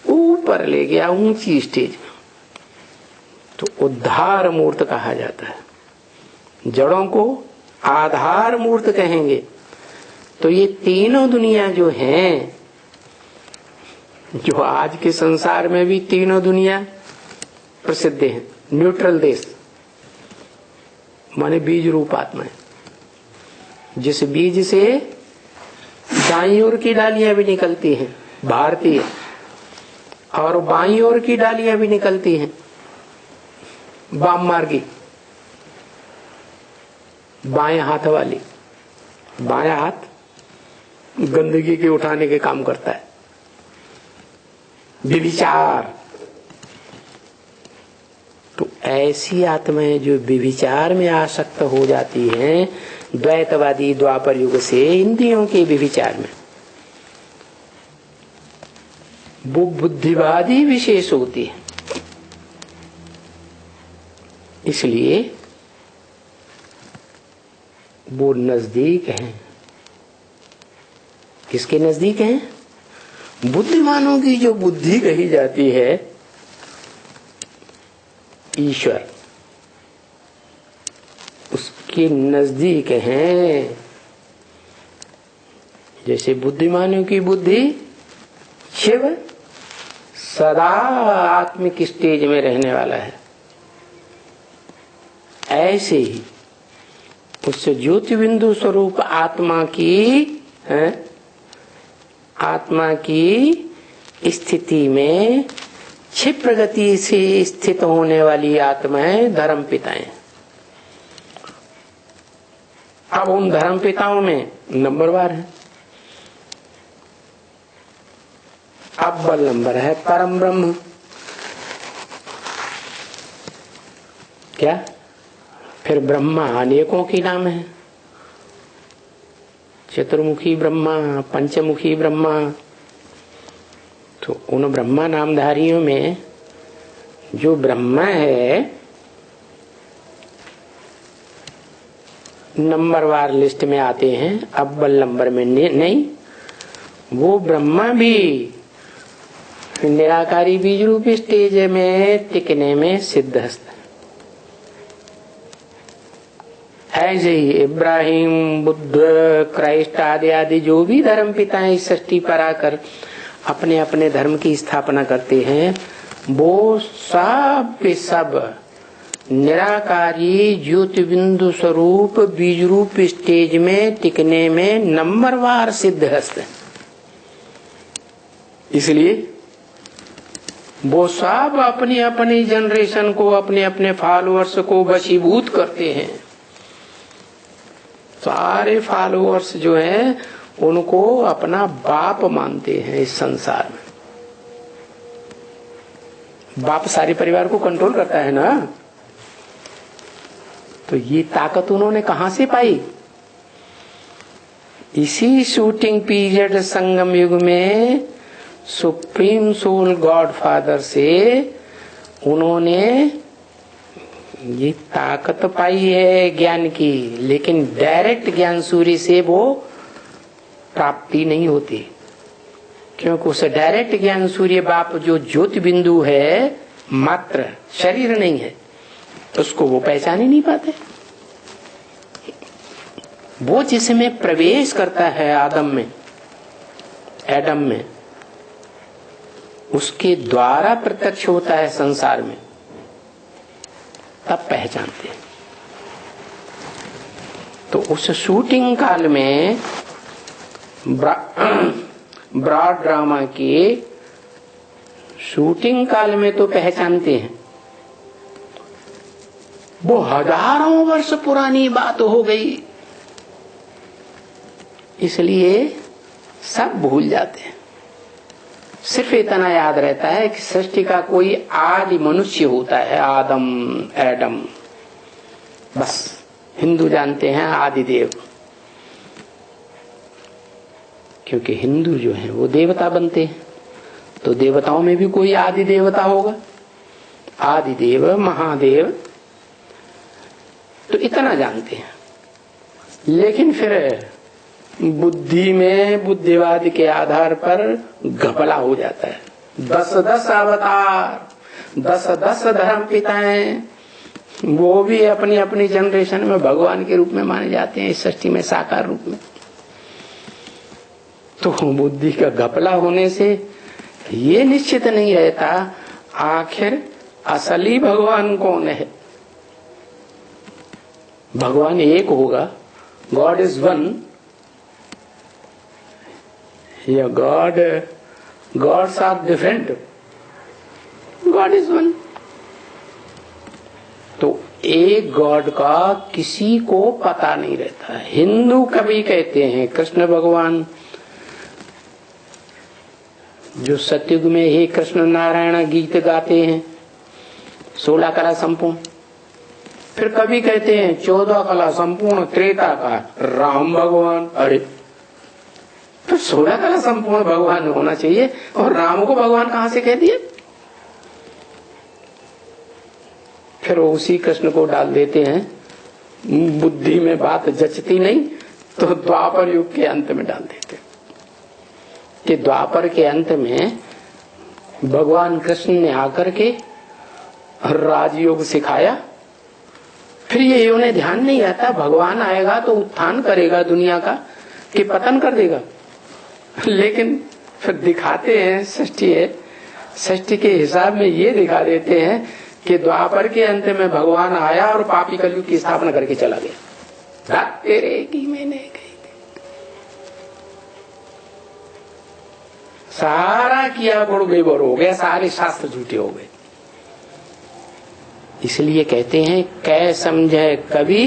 ऊपर ले गया, ऊंची स्टेज में। तो उद्धार मूर्त कहा जाता है। जड़ों को आधार मूर्त कहेंगे। तो ये तीनों दुनिया जो हैं, जो आज के संसार में भी तीनों दुनिया प्रसिद्ध है, न्यूट्रल देश माने बीज रूप आत्मा है। जिस बीज से दाईं ओर की डालियां भी निकलती हैं भारतीय, और बाईं ओर की डालियां भी निकलती हैं वाम मार्गी, बाएं हाथ वाली। बायां हाथ गंदगी के उठाने के काम करता है, व्यभिचार। तो ऐसी आत्माएं जो व्यभिचार में आसक्त हो जाती हैं, द्वैतवादी द्वापर युग से इंद्रियों के व्यभिचार में, वो बुद्धिवादी विशेष होती है। इसलिए वो नजदीक हैं। किसके नजदीक हैं? बुद्धिमानों की जो बुद्धि कही जाती है, ईश्वर, उसके नजदीक हैं। जैसे बुद्धिमानों की बुद्धि शिव सदा आत्मिक स्टेज में रहने वाला है, ऐसे ही उस ज्योति बिंदु स्वरूप आत्मा की स्थिति में क्षिप्र गति से स्थित होने वाली आत्माएं धर्म पिताएं। अब उन धर्म पिताओं में नंबरवार है। अव्वल नंबर है परम ब्रह्म। क्या? फिर ब्रह्मा अनेकों के नाम है, चतुर्मुखी ब्रह्मा, पंचमुखी ब्रह्मा। तो उन ब्रह्मा नामधारियों में जो ब्रह्मा है नंबरवार लिस्ट में आते हैं, अव्वल नंबर में नहीं। वो ब्रह्मा भी निराकारी बीज रूप स्टेज में टिकने में सिद्धहस्त है। ऐसे ही इब्राहिम, बुद्ध, क्राइस्ट आदि आदि जो भी धर्म पिता है, इस सृष्टि पर आकर अपने अपने धर्म की स्थापना करते हैं, वो सब के सब निराकारी ज्योति बिंदु स्वरूप बीज रूप स्टेज में टिकने में नंबरवार सिद्ध हस्त है। इसलिए वो सब अपनी अपनी जनरेशन को, अपने अपने फॉलोअर्स को वशीभूत करते हैं। सारे फॉलोअर्स जो हैं उनको अपना बाप मानते हैं इस संसार में। बाप सारे परिवार को कंट्रोल करता है ना, तो ये ताकत उन्होंने कहां से पाई? इसी शूटिंग पीरियड संगम युग में सुप्रीम सोल गॉड फादर से उन्होंने ये ताकत पाई है ज्ञान की, लेकिन डायरेक्ट ज्ञान सूर्य से वो प्राप्ति नहीं होती, क्योंकि उस डायरेक्ट ज्ञान सूर्य बाप जो ज्योति बिंदु है, मात्र शरीर नहीं है, उसको वो पहचान ही नहीं पाते। वो जिसमें प्रवेश करता है एडम में, उसके द्वारा प्रत्यक्ष होता है संसार में, तब पहचानते हैं। तो उस शूटिंग काल में ब्रॉड ड्रामा के शूटिंग काल में तो पहचानते हैं। वो हजारों वर्ष पुरानी बात हो गई, इसलिए सब भूल जाते हैं। सिर्फ इतना याद रहता है कि सृष्टि का कोई आदि मनुष्य होता है, आदम एडम, बस हिंदू जानते हैं आदि देव, क्योंकि हिंदू जो है वो देवता बनते हैं, तो देवताओं में भी कोई आदि देवता होगा, आदि देव महादेव, तो इतना जानते हैं। लेकिन फिर बुद्धि में बुद्धिवाद के आधार पर घपला हो जाता है। 10-10 अवतार, 10-10 धर्म पिताएं, वो भी अपनी अपनी जनरेशन में भगवान के रूप में माने जाते हैं, इस सृष्टि में साकार रूप में। तो बुद्धि का घपला होने से ये निश्चित नहीं रहता आखिर असली भगवान कौन है। भगवान एक होगा, गॉड इज वन, या Gods are different, God is one. तो एक गॉड का किसी को पता नहीं रहता। हिंदू कभी कहते हैं कृष्ण भगवान, जो सतयुग में हे कृष्ण नारायण गीत गाते हैं 16 कला संपूर्ण, फिर कभी कहते हैं 14 कला संपूर्ण त्रेता का राम भगवान। अरे तो 16 कला संपूर्ण भगवान होना चाहिए, और राम को भगवान कहां से कह दिया? फिर उसी कृष्ण को डाल देते हैं, बुद्धि में बात जचती नहीं तो द्वापर युग के अंत में डाल देते कि द्वापर के अंत में भगवान कृष्ण ने आकर के राजयोग सिखाया। फिर ये उन्हें ध्यान नहीं आता भगवान आएगा तो उत्थान करेगा दुनिया का कि पतन कर देगा, लेकिन फिर दिखाते हैं सृष्टि के हिसाब में ये दिखा देते हैं कि द्वापर के अंत में भगवान आया और पापी कलयुग की स्थापना करके चला गया। तेरे की मैंने कही थी, सारा किया गुड़ बेबर हो गया, सारे शास्त्र झूठे हो गए। इसलिए कहते हैं कै समझे कवि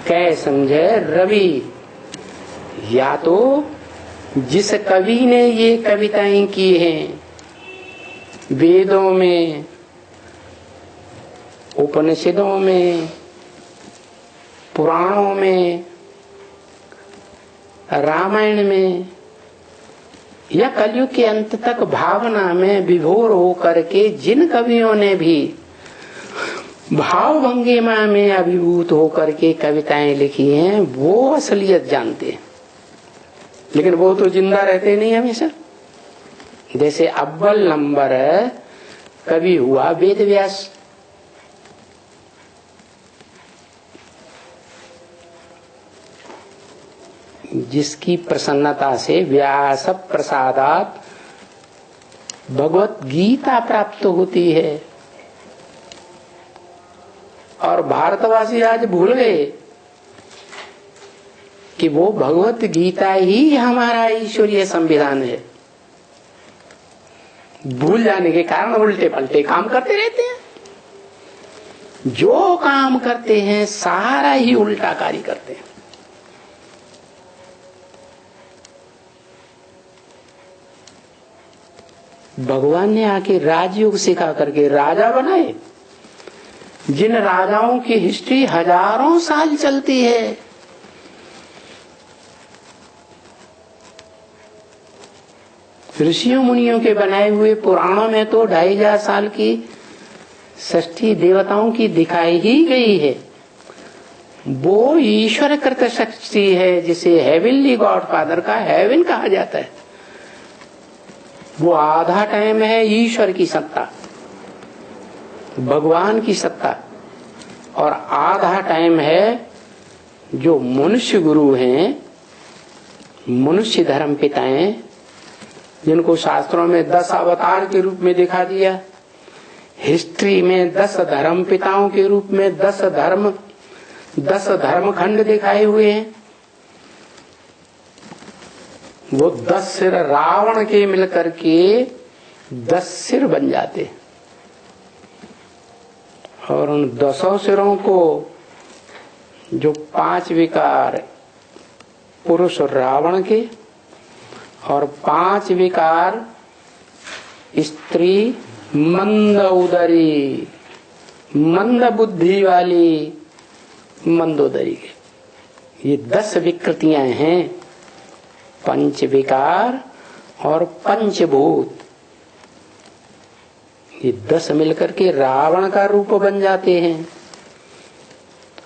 कै समझे रवि। या तो जिस कवि ने ये कविताएं की हैं वेदों में, उपनिषदों में, पुराणों में, रामायण में, या कलयुग के अंत तक भावना में विभोर होकर के जिन कवियों ने भी भाव भंगिमा में अभिभूत होकर के कविताएं लिखी हैं, वो असलियत जानते हैं। लेकिन वो तो जिंदा रहते नहीं हमेशा। जैसे अव्वल नंबर कवि हुआ वेद व्यास, जिसकी प्रसन्नता से व्यास प्रसादात भगवत गीता प्राप्त होती है। और भारतवासी आज भूल गए कि वो भगवत गीता ही हमारा ईश्वरीय संविधान है। भूल जाने के कारण उल्टे पलटे काम करते रहते हैं। जो काम करते हैं सारा ही उल्टा कार्य करते हैं। भगवान ने आके राजयोग सिखा करके राजा बनाए, जिन राजाओं की हिस्ट्री हजारों साल चलती है। ऋषियों मुनियों के बनाए हुए पुराणों में तो 2500 साल की षष्ठी देवताओं की दिखाई ही गई है। वो ईश्वर कृत शक्ति है, जिसे हेवनली गॉडफादर का हेवन कहा जाता है। वो आधा टाइम है ईश्वर की सत्ता, भगवान की सत्ता, और आधा टाइम है जो मनुष्य गुरु हैं, मनुष्य धर्म पिताएं, जिनको शास्त्रों में 10 अवतार के रूप में दिखा दिया, हिस्ट्री में 10 धर्म पिताओं के रूप में 10 धर्म खंड दिखाए हुए हैं। वो 10 सिर रावण के मिलकर के 10 सिर बन जाते, और उन 10 सिरों को जो 5 विकार पुरुष रावण के और 5 विकार स्त्री मंद उदरी, मंद बुद्धि वाली मंदोदरी के, ये 10 विकृतियां हैं। पंच विकार और पंचभूत, ये 10 मिलकर के रावण का रूप बन जाते हैं।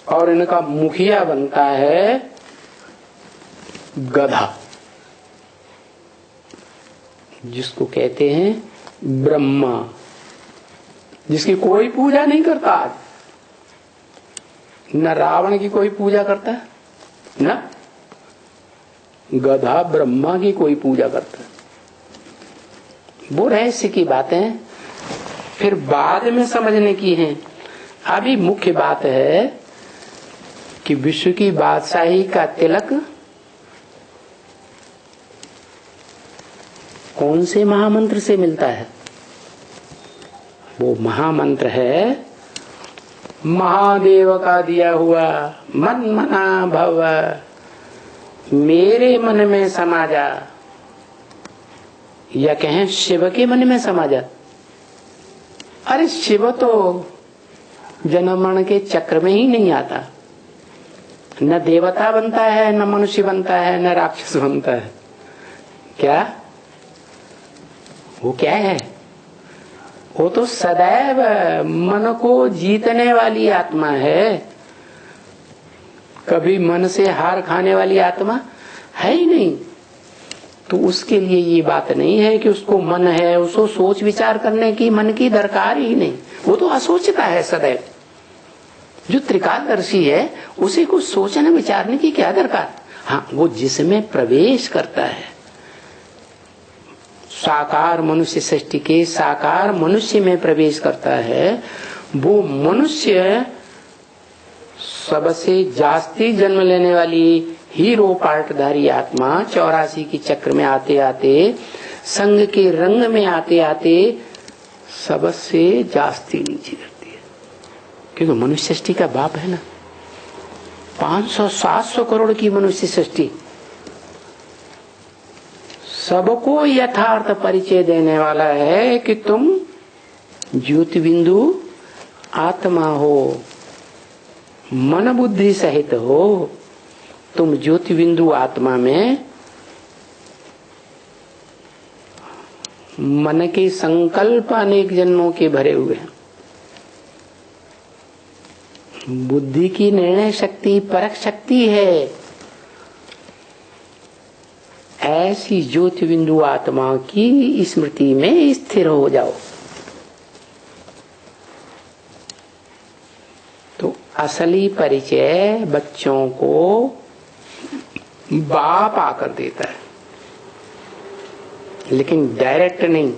और इनका मुखिया बनता है गधा, जिसको कहते हैं ब्रह्मा, जिसकी कोई पूजा नहीं करता। आज न रावण की कोई पूजा करता है, न गधा ब्रह्मा की कोई पूजा करता है। वो रहस्य की बातें फिर बाद में समझने की हैं। अभी मुख्य बात है कि विश्व की बादशाही का तिलक कौन से महामंत्र से मिलता है? वो महामंत्र है महादेव का दिया हुआ मन मना भव, मेरे मन में समा जा, या कहें शिव के मन में समा जा। अरे शिव तो जन्म मरण के चक्र में ही नहीं आता, न देवता बनता है, न मनुष्य बनता है, न राक्षस बनता है। क्या वो क्या है? वो तो सदैव मन को जीतने वाली आत्मा है। कभी मन से हार खाने वाली आत्मा है ही नहीं। तो उसके लिए ये बात नहीं है कि उसको मन है, उसको सोच विचार करने की मन की दरकार ही नहीं। वो तो असोचता है सदैव। जो त्रिकालदर्शी है उसे कुछ सोचने विचारने की क्या दरकार। हाँ, वो जिसमें प्रवेश करता है, साकार मनुष्य सृष्टि के साकार मनुष्य में प्रवेश करता है, वो मनुष्य सबसे जास्ती जन्म लेने वाली हीरो पार्टधारी आत्मा 84 की चक्र में आते आते, संग के रंग में आते आते सबसे जास्ती नीचे गिरती है। क्योंकि मनुष्य सृष्टि का बाप है ना। 500-700 करोड़ की मनुष्य सृष्टि सबको यथार्थ परिचय देने वाला है कि तुम ज्योति बिंदु आत्मा हो, मन बुद्धि सहित हो। तुम ज्योति बिंदु आत्मा में मन के संकल्प अनेक जन्मों के भरे हुए हैं। बुद्धि की निर्णय शक्ति परख शक्ति है। ऐसी ज्योति बिंदु आत्मा की स्मृति में स्थिर हो जाओ तो असली परिचय बच्चों को बाप आकर देता है, लेकिन डायरेक्ट नहीं।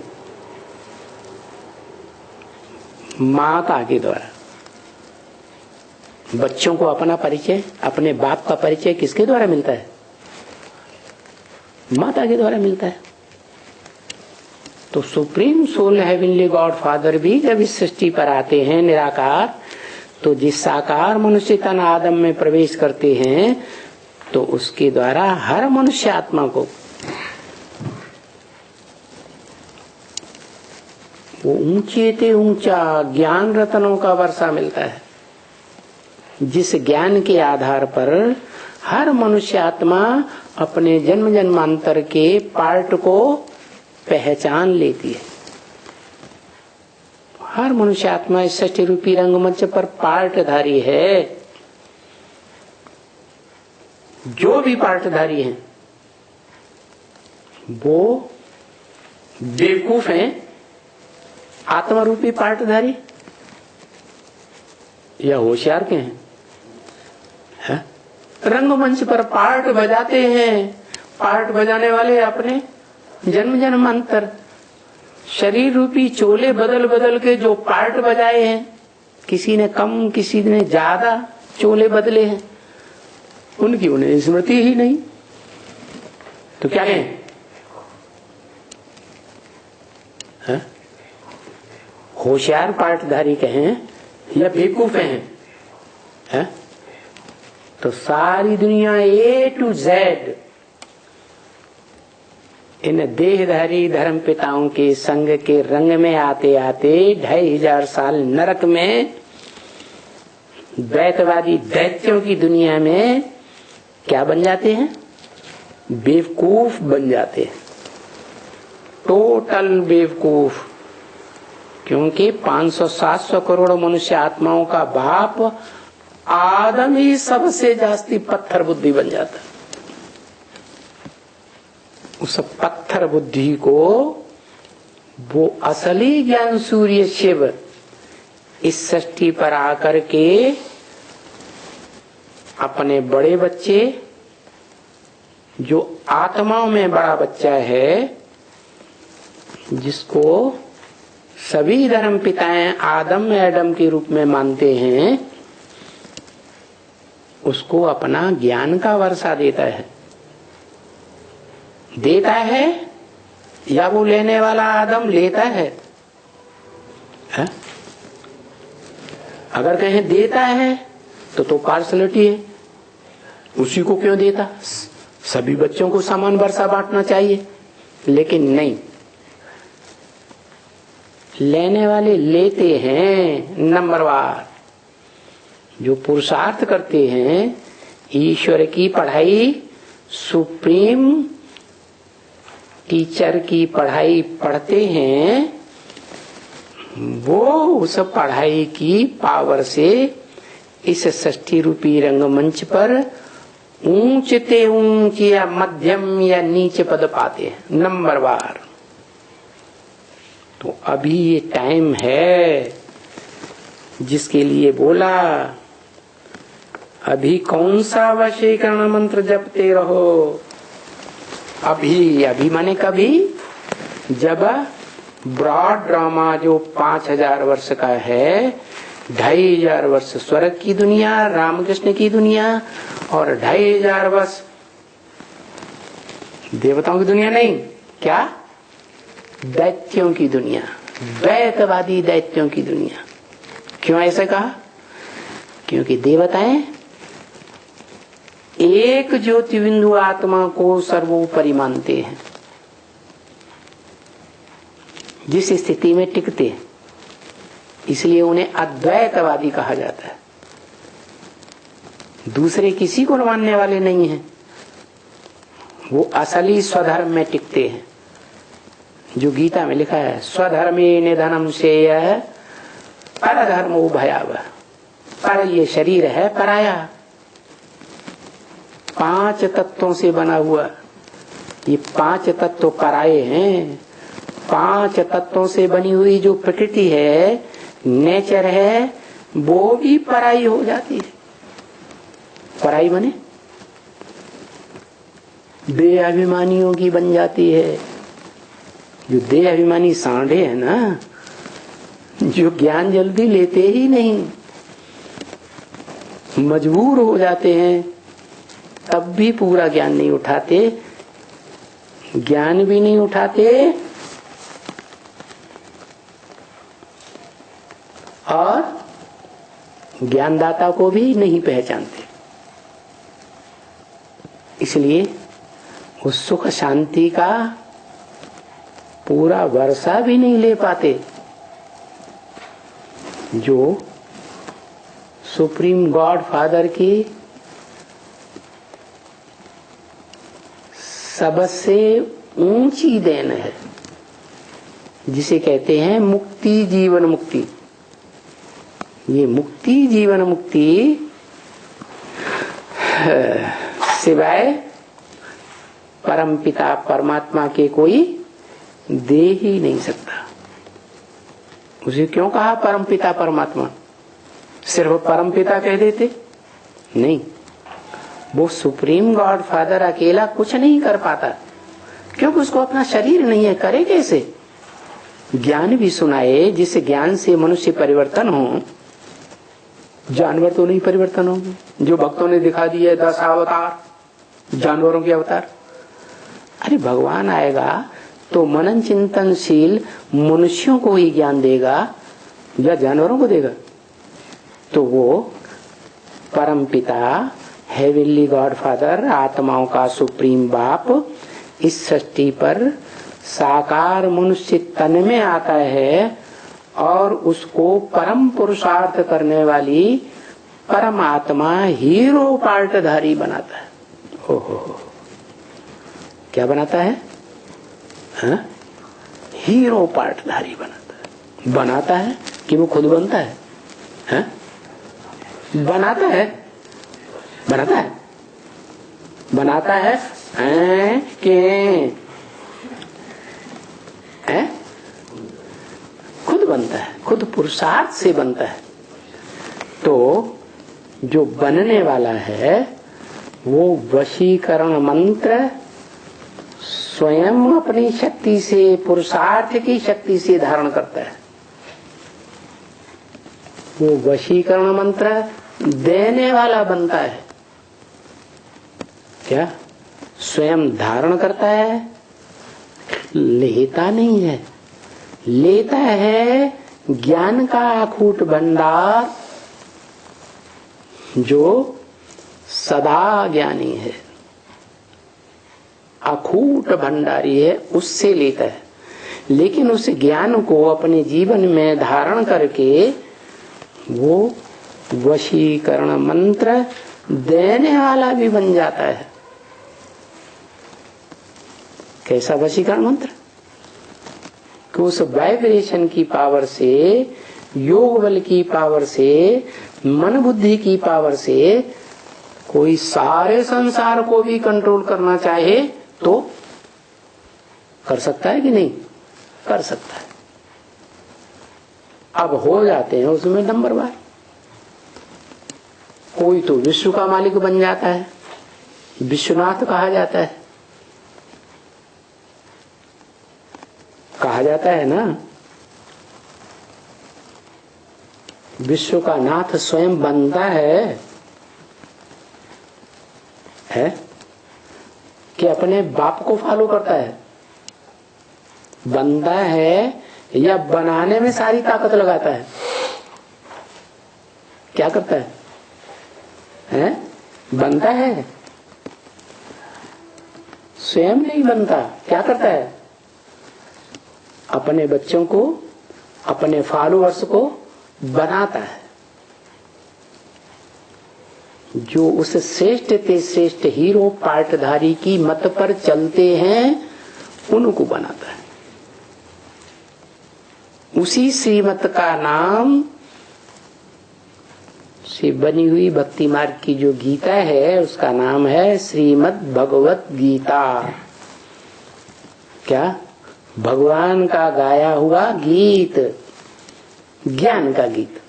माता के द्वारा। बच्चों को अपना परिचय, अपने बाप का परिचय किसके द्वारा मिलता है? माता के द्वारा मिलता है। तो supreme soul heavenly God father भी जब इस सृष्टि पर आते हैं निराकार, तो जिस साकार मनुष्य तन आदम में प्रवेश करते हैं, तो उसके द्वारा हर मनुष्य आत्मा को वो ऊंचे ते ऊंचा ज्ञान रत्नों का वर्षा मिलता है, जिस ज्ञान के आधार पर हर मनुष्य आत्मा अपने जन्म जन्मांतर के पार्ट को पहचान लेती है। हर मनुष्य आत्मा इस सृष्टि रूपी रंगमंच पर पार्टधारी है। जो भी पार्टधारी हैं वो बेवकूफ हैं, आत्मा रूपी पार्टधारी, या होशियार के हैं? है? रंगमंच पर पार्ट बजाते हैं। पार्ट बजाने वाले अपने जन्म जन्मांतर शरीर रूपी चोले बदल बदल के जो पार्ट बजाए हैं, किसी ने कम किसी ने ज्यादा चोले बदले हैं, उनकी उन्हें स्मृति ही नहीं। तो क्या है? होशियार पार्टधारी कहें या बेवकूफ हैं? तो सारी दुनिया ए टू जेड इन देहधारी धर्म पिताओं के संग के रंग में आते आते 2500 साल नरक में द्वैतवादी दैत्यों की दुनिया में क्या बन जाते हैं? बेवकूफ बन जाते हैं, टोटल बेवकूफ। क्योंकि 500-700 करोड़ मनुष्य आत्माओं का बाप आदम ही सबसे जास्ती पत्थर बुद्धि बन जाता है। उस पत्थर बुद्धि को वो असली ज्ञान सूर्य शिव इस सृष्टि पर आकर के अपने बड़े बच्चे, जो आत्माओं में बड़ा बच्चा है, जिसको सभी धर्म पिताएं आदम एडम के रूप में मानते हैं, उसको अपना ज्ञान का वर्षा देता है या वो लेने वाला आदम लेता है? अगर कहें देता है तो पार्शलिटी है। उसी को क्यों देता? सभी बच्चों को समान वर्षा बांटना चाहिए, लेकिन नहीं, लेने वाले लेते हैं नंबरवार। जो पुरुषार्थ करते हैं, ईश्वर की पढ़ाई, सुप्रीम टीचर की पढ़ाई पढ़ते हैं, वो उस पढ़ाई की पावर से इस सृष्टि रूपी रंगमंच पर ऊंचते ऊंच या मध्यम या नीचे पद पाते हैं नंबरवार। तो अभी ये टाइम है जिसके लिए बोला, अभी कौन सा वशीकरण मंत्र जपते रहो। अभी माने कभी, जब ब्रॉड ड्रामा जो 5000 वर्ष का है, 2500 वर्ष स्वर्ग की दुनिया, रामकृष्ण की दुनिया, और 2500 वर्ष देवताओं की दुनिया, नहीं क्या, दैत्यों की दुनिया, द्वैतवादी दैत्यों की दुनिया। क्यों ऐसे कहा? क्योंकि देवताएं एक ज्योति बिंदु आत्मा को सर्वोपरि मानते हैं। जिस स्थिति में टिकते हैं, इसलिए उन्हें अद्वैतवादी कहा जाता है। दूसरे किसी को मानने वाले नहीं हैं, वो असली स्वधर्म में टिकते हैं। जो गीता में लिखा है, स्वधर्मे निधनम श्रेयः परधर्मो भयावह। पर ये शरीर है पराया, 5 तत्वों से बना हुआ, ये 5 तत्व पराये हैं। 5 तत्वों से बनी हुई जो प्रकृति है, नेचर है, वो भी पराई हो जाती है। पराई बने देह अभिमानियों की बन जाती है। जो देह अभिमानी सांडे है ना, जो ज्ञान जल्दी लेते ही नहीं, मजबूर हो जाते हैं, तब भी पूरा ज्ञान नहीं उठाते, ज्ञान भी नहीं उठाते और ज्ञानदाता को भी नहीं पहचानते। इसलिए उस सुख शांति का पूरा वर्षा भी नहीं ले पाते जो सुप्रीम गॉड फादर की सबसे ऊंची देन है, जिसे कहते हैं मुक्ति, जीवन मुक्ति। ये मुक्ति, जीवन मुक्ति सिवाय परमपिता परमात्मा के कोई दे ही नहीं सकता। उसे क्यों कहा परमपिता परमात्मा? सिर्फ परमपिता कह देते नहीं, वो सुप्रीम गॉड फादर अकेला कुछ नहीं कर पाता, क्योंकि उसको अपना शरीर नहीं है, करे कैसे? ज्ञान भी सुनाए जिस ज्ञान से मनुष्य परिवर्तन हो। जानवर तो नहीं परिवर्तन होंगे, जो भक्तों ने दिखा दिए 10 अवतार, जानवरों के अवतार। अरे भगवान आएगा तो मनन चिंतनशील मनुष्यों को ही ज्ञान देगा या जानवरों को देगा? तो वो परमपिता, हेवनली गॉड फादर, आत्माओं का सुप्रीम बाप इस सृष्टि पर साकार मनुष्य तन में आता है और उसको परम पुरुषार्थ करने वाली परमात्मा हीरो पार्टधारी बनाता है। ओहो, क्या बनाता है? हाँ? हीरो पार्टधारी बनाता है। बनाता है कि वो खुद बनता है? हाँ? बनाता है, बनाता है, बनाता है कि खुद बनता है, खुद पुरुषार्थ से बनता है। तो जो बनने वाला है वो वशीकरण मंत्र स्वयं अपनी शक्ति से, पुरुषार्थ की शक्ति से धारण करता है। वो वशीकरण मंत्र देने वाला बनता है। क्या? स्वयं धारण करता है, लेता नहीं है। लेता है ज्ञान का अखूट भंडार जो सदा ज्ञानी है, अखूट भंडारी है, उससे लेता है। लेकिन उस ज्ञान को अपने जीवन में धारण करके वो वशीकरण मंत्र देने वाला भी बन जाता है। कैसा वशीकरण मंत्र? कि उस वाइब्रेशन की पावर से, योग बल की पावर से, मन बुद्धि की पावर से कोई सारे संसार को भी कंट्रोल करना चाहे तो कर सकता है कि नहीं? कर सकता है। अब हो जाते हैं उसमें नंबर बार। कोई तो विश्व का मालिक बन जाता है, विश्वनाथ कहा जाता है, कहा जाता है ना। विश्व का नाथ स्वयं बनता है कि अपने बाप को फॉलो करता है? बनता है या बनाने में सारी ताकत लगाता है? क्या करता है? बनता है, स्वयं नहीं बनता। क्या करता है? अपने बच्चों को, अपने फॉलोअर्स को बनाता है। जो उस श्रेष्ठ ते श्रेष्ठ हीरो पार्टधारी की मत पर चलते हैं उनको बनाता है। उसी श्रीमत का नाम से बनी हुई भक्ति मार्ग की जो गीता है उसका नाम है श्रीमद् भगवत गीता। क्या? भगवान का गाया हुआ गीत, ज्ञान का गीत।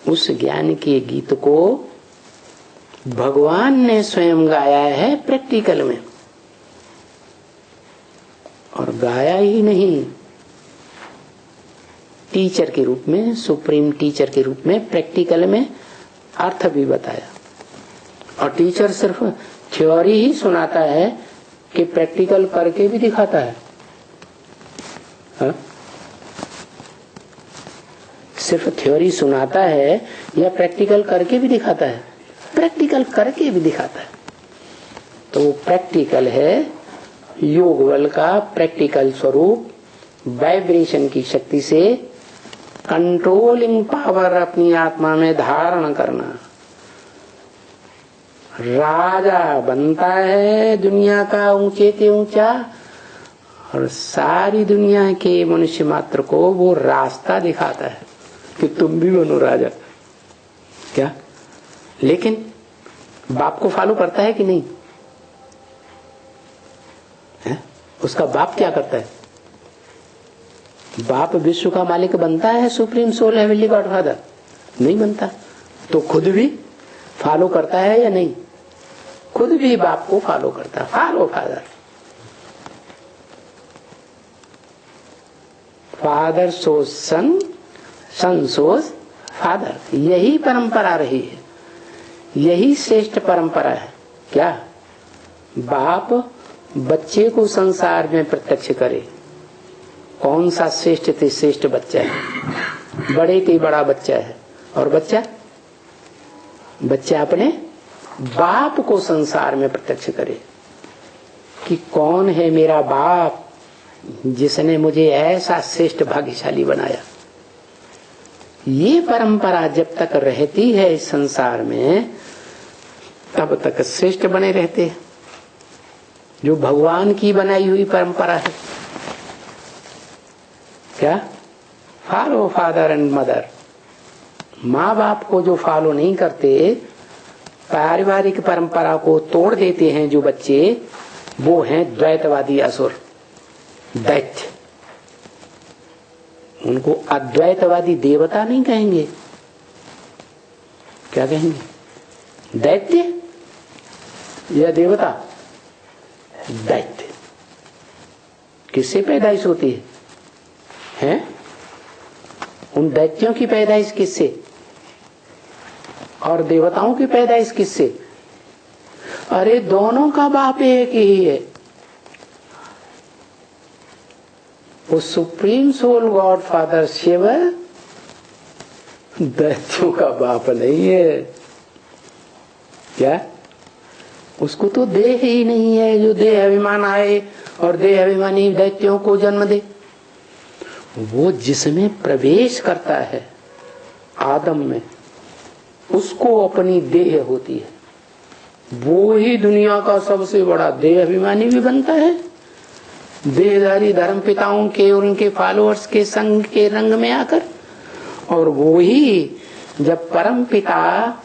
उस ज्ञान के गीत को भगवान ने स्वयं गाया है प्रैक्टिकल में, और गाया ही नहीं, टीचर के रूप में, सुप्रीम टीचर के रूप में प्रैक्टिकल में अर्थ भी बताया। और टीचर सिर्फ थ्योरी ही सुनाता है कि प्रैक्टिकल करके भी दिखाता है? हा? सिर्फ थ्योरी सुनाता है या प्रैक्टिकल करके भी दिखाता है? प्रैक्टिकल करके भी दिखाता है। तो वो प्रैक्टिकल है योग बल का प्रैक्टिकल स्वरूप, वाइब्रेशन की शक्ति से कंट्रोलिंग पावर अपनी आत्मा में धारण करना। राजा बनता है दुनिया का ऊंचे से ऊंचा, और सारी दुनिया के मनुष्य मात्र को वो रास्ता दिखाता है कि तुम भी बनो राजा। क्या? लेकिन बाप को फॉलो करता है कि नहीं? है? उसका बाप क्या करता है? बाप विश्व का मालिक बनता है? Supreme soul heavenly God father नहीं बनता। तो खुद भी फॉलो करता है या नहीं? खुद भी बाप को फॉलो करता है। फॉलो फादर, फादर सोज सन, सन सोज फादर। यही परंपरा रही है, यही श्रेष्ठ परंपरा है। क्या? बाप बच्चे को संसार में प्रत्यक्ष करे। कौन सा श्रेष्ठ से श्रेष्ठ बच्चा है? बड़े के बड़ा बच्चा है। और बच्चा अपने बाप को संसार में प्रत्यक्ष करे कि कौन है मेरा बाप जिसने मुझे ऐसा श्रेष्ठ भाग्यशाली बनाया। ये परंपरा जब तक रहती है इस संसार में, तब तक श्रेष्ठ बने रहते हैं। जो भगवान की बनाई हुई परंपरा है। क्या? Follow father and mother. माँ बाप को जो फॉलो नहीं करते, पारिवारिक परंपरा को तोड़ देते हैं जो बच्चे, वो हैं द्वैतवादी असुर, दैत्य। उनको अद्वैतवादी देवता नहीं कहेंगे, क्या कहेंगे? दैत्य या देवता? दैत्य। किससे पैदाइश होती है? हैं? उन दैत्यों की पैदाइश किससे? और देवताओं की पैदाइश किससे? अरे दोनों का बाप एक ही है। वो supreme soul God father Shiv दैत्यों का बाप नहीं है। क्या? उसको तो देह ही नहीं है जो देह अभिमान आए और देह अभिमानी दैत्यों को जन्म दे। वो जिसमें प्रवेश करता है आदम में, उसको अपनी देह होती है। वो ही दुनिया का सबसे बड़ा देह अभिमानी भी बनता है, देहधारी धर्म पिताओं के और उनके फॉलोअर्स के संग के रंग में आकर। और वो ही जब परम पिता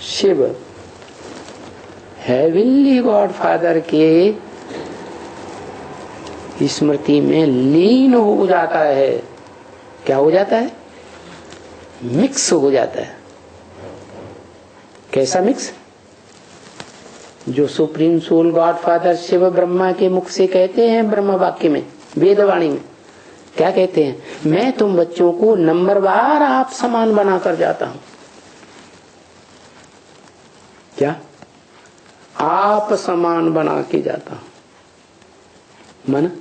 शिव हेवनली गॉड फादर के स्मृति में लीन हो जाता है, क्या हो जाता है? मिक्स हो जाता है। कैसा मिक्स? जो supreme soul God father Shiv Brahma के मुख से कहते हैं, ब्रह्म वाक्य में, वेदवाणी में क्या कहते हैं? मैं तुम बच्चों को नंबरवार आप समान बनाकर जाता हूं। क्या? आप समान बना के जाता हूं। मन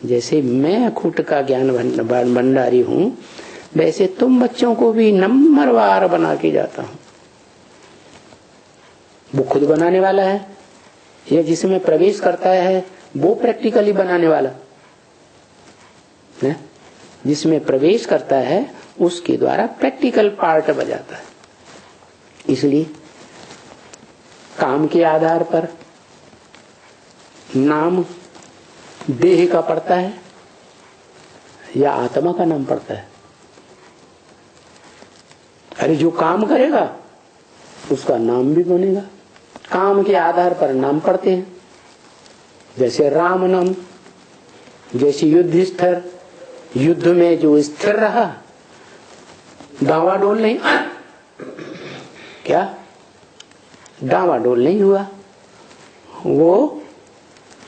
जैसे मैं खूट का ज्ञान भंडारी हूं, वैसे तुम बच्चों को भी नंबरवार बना के जाता हूं। वो खुद बनाने वाला है या जिसमें प्रवेश करता है वो प्रैक्टिकली बनाने वाला है? जिसमें प्रवेश करता है उसके द्वारा प्रैक्टिकल पार्ट बजाता है। इसलिए काम के आधार पर नाम देह का पड़ता है या आत्मा का नाम पड़ता है? अरे जो काम करेगा उसका नाम भी बनेगा। काम के आधार पर नाम पड़ते हैं, जैसे राम नाम, जैसे युधिष्ठिर, युद्ध में जो स्थिर रहा, डावाडोल नहीं, क्या डावाडोल नहीं हुआ, वो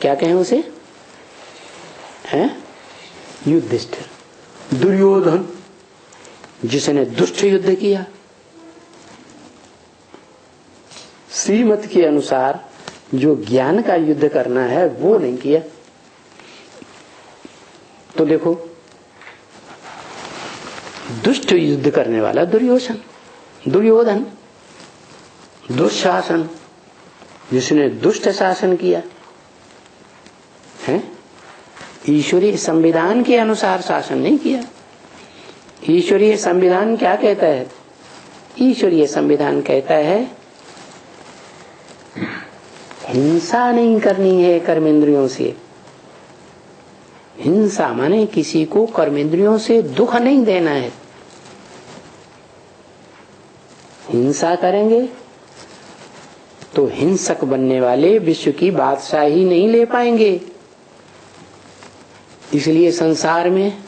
क्या कहें उसे, है युधिष्ठिर। दुर्योधन जिसने दुष्ट युद्ध किया, श्रीमत के अनुसार जो ज्ञान का युद्ध करना है वो नहीं किया। तो देखो दुष्ट युद्ध करने वाला दुर्योधन, दुशासन जिसने दुष्ट शासन किया है, ईश्वरीय संविधान के अनुसार शासन नहीं किया। ईश्वरीय संविधान क्या कहता है? ईश्वरीय संविधान कहता है हिंसा नहीं करनी है कर्मेंद्रियों से। हिंसा माने किसी को कर्मेंद्रियों से दुख नहीं देना है। हिंसा करेंगे तो हिंसक बनने वाले विश्व की बादशाही नहीं ले पाएंगे। इसलिए संसार में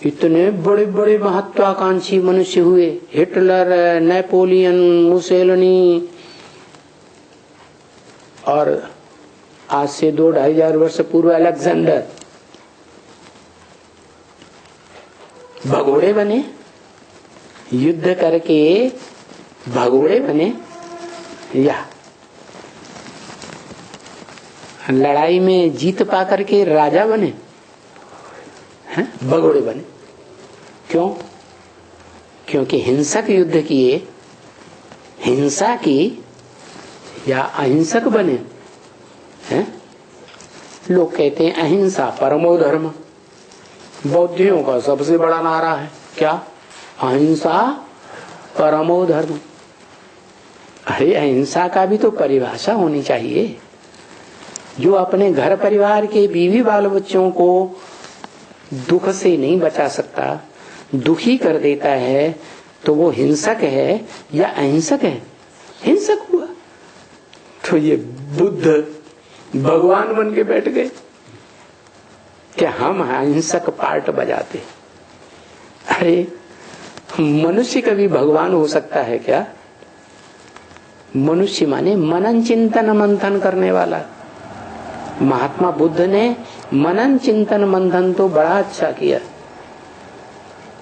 इतने बड़े बड़े महत्वाकांक्षी मनुष्य हुए, हिटलर, नेपोलियन, मुसेलिनी, और आज से 2-2,500 वर्ष पूर्व अलेक्जेंडर। भगोड़े बने, युद्ध करके भगोड़े बने, या लड़ाई में जीत पा करके राजा बने, हैं? भगोड़े बने। क्यों? क्योंकि हिंसक युद्ध किए, हिंसा की या अहिंसक बने हैं। लोग कहते हैं अहिंसा परमो धर्म। बौद्धियों का सबसे बड़ा नारा है क्या? अहिंसा परमो धर्म। अरे अहिंसा का भी तो परिभाषा होनी चाहिए। जो अपने घर परिवार के बीवी बाल बच्चों को दुख से नहीं बचा सकता, दुखी कर देता है, तो वो हिंसक है या अहिंसक है? हिंसक हुआ। तो ये बुद्ध भगवान बन के बैठ गए क्या हम अहिंसक पार्ट बजाते? अरे मनुष्य कभी भगवान हो सकता है क्या? मनुष्य माने मनन चिंतन मंथन करने वाला। महात्मा बुद्ध ने मनन चिंतन मंथन तो बड़ा अच्छा किया।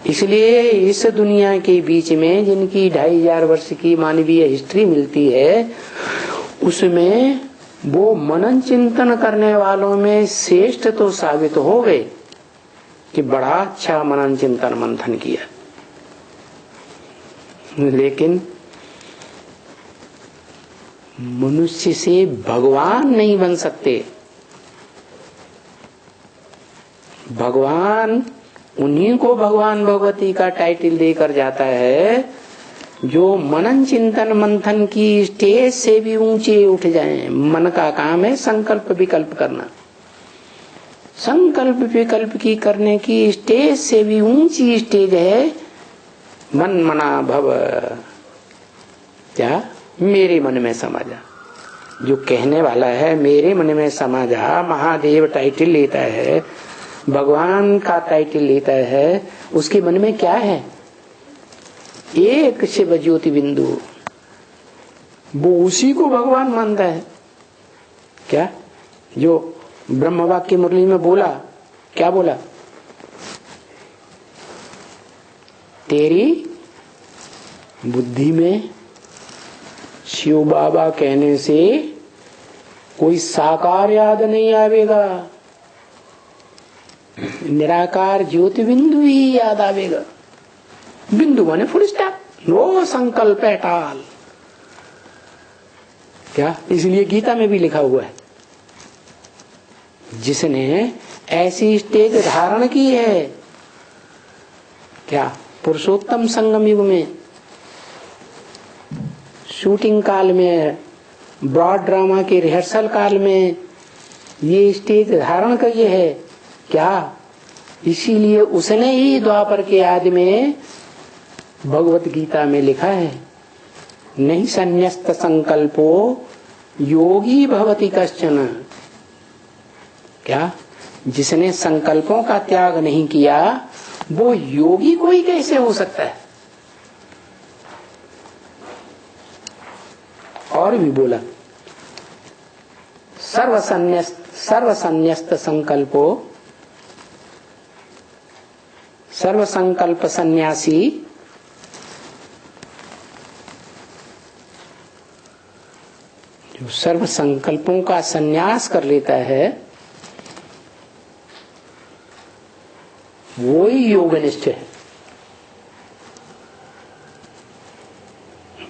इसलिए इस दुनिया के बीच में जिनकी 2,500 वर्ष की मानवीय हिस्ट्री मिलती है, उसमें वो मनन चिंतन करने वालों में श्रेष्ठ तो साबित हो गए कि बड़ा अच्छा मनन चिंतन मंथन किया। लेकिन मनुष्य से भगवान नहीं बन सकते। भगवान उन्हीं को भगवान भगवती का टाइटल देकर जाता है जो मनन चिंतन मंथन की स्टेज से भी ऊंचे उठ जाएं। मन का काम है संकल्प विकल्प करना। संकल्प विकल्प की करने की स्टेज से भी ऊंची स्टेज है मन मना भव। क्या? मेरे मन में समा जा। जो कहने वाला है मेरे मन में समा जा, महादेव टाइटल लेता है, भगवान का टाइटल लेता है, उसके मन में क्या है? एक शिव ज्योति बिंदु। वो उसी को भगवान मानता है। क्या? जो ब्रह्म वाक्य मुरली में बोला, क्या बोला? तेरी बुद्धि में शिव बाबा कहने से कोई साकार याद नहीं आवेगा, निराकार ज्योति बिंदु ही याद आवेगा। बिंदु माने फुल स्टॉप, नो संकल्प एट ऑल। क्या? इसलिए गीता में भी लिखा हुआ है, जिसने ऐसी स्टेज धारण की है, क्या? पुरुषोत्तम संगम युग में, शूटिंग काल में, ब्रॉड ड्रामा के रिहर्सल काल में ये स्टेज धारण की है। क्या? इसीलिए उसने ही द्वापर के आदि में भगवत गीता में लिखा है, नहीं संन्यस्त संकल्पो योगी भवति कश्चन। क्या? जिसने संकल्पों का त्याग नहीं किया वो योगी कोई कैसे हो सकता है? और भी बोला, सर्वसन्यस्त संकल्पो सर्व संकल्प सन्यासी जो सर्व संकल्पों का सन्यास कर लेता है वो ही योगनिष्ठ है,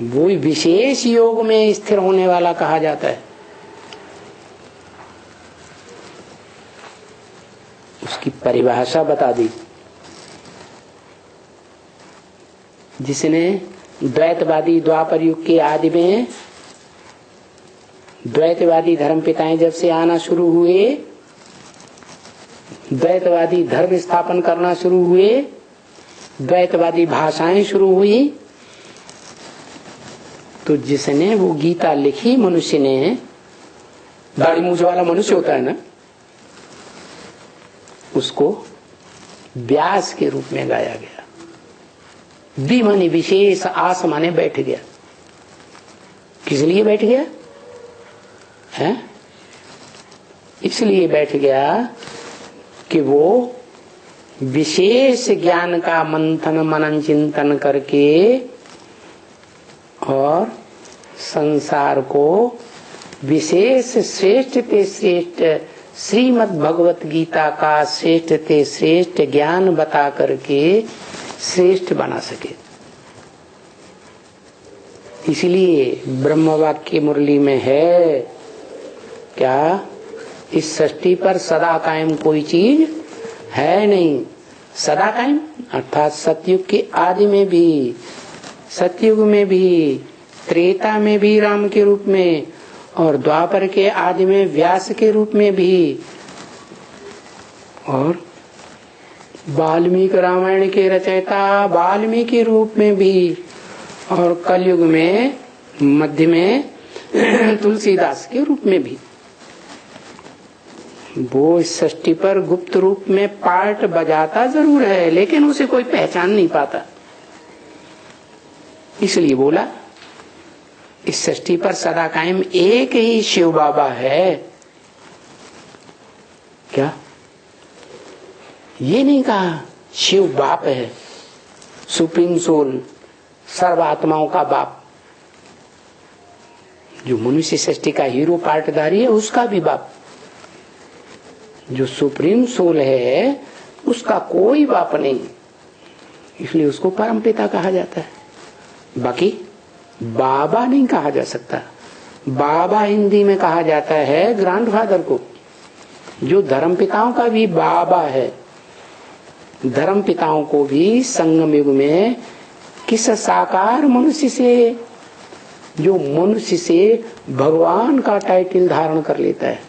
वो ही विशेष योग में स्थिर होने वाला कहा जाता है। उसकी परिभाषा बता दी। जिसने द्वैतवादी द्वापर युग के आदि में द्वैतवादी धर्म पिताएं जब से आना शुरू हुए, द्वैतवादी धर्म स्थापन करना शुरू हुए, द्वैतवादी भाषाएं शुरू हुई, तो जिसने वो गीता लिखी मनुष्य ने, दाढ़ी मूछ वाला मनुष्य होता है ना, उसको व्यास के रूप में गाया गया। दी माने विशेष, आस माने बैठ गया। किस लिए बैठ गया है? इसलिए बैठ गया कि वो विशेष ज्ञान का मंथन मनन चिंतन करके और संसार को विशेष श्रेष्ठ ते श्रेष्ठ श्रीमद् भगवत गीता का श्रेष्ठ ते श्रेष्ठ ज्ञान बता करके श्रेष्ठ बना सके। इसलिए ब्रह्म वाक्य मुरली में है क्या, इस सृष्टि पर सदा कायम कोई चीज है नहीं। सदा कायम अर्थात सतयुग के आदि में भी, सतयुग में भी, त्रेता में भी राम के रूप में, और द्वापर के आदि में व्यास के रूप में भी, और वाल्मीकि रामायण के रचयिता वाल्मीकि रूप में भी, और कलयुग में मध्य में तुलसीदास के रूप में भी। वो इस सृष्टि पर गुप्त रूप में पार्ट बजाता जरूर है, लेकिन उसे कोई पहचान नहीं पाता। इसलिए बोला इस सृष्टि पर सदा कायम एक ही शिव बाबा है। क्या ये नहीं कहा शिव बाप है, सुप्रीम सोल, सर्वात्माओं का बाप। जो मनुष्य सृष्टि का हीरो पार्टधारी है उसका भी बाप। जो सुप्रीम सोल है उसका कोई बाप नहीं, इसलिए उसको परमपिता कहा जाता है। बाकी बाबा नहीं कहा जा सकता। बाबा हिंदी में कहा जाता है ग्रैंडफादर को, जो धर्मपिताओं का भी बाबा है। धर्मपिताओं को भी संगम युग में किस साकार मनुष्य से, जो मनुष्य से भगवान का टाइटल धारण कर लेता है।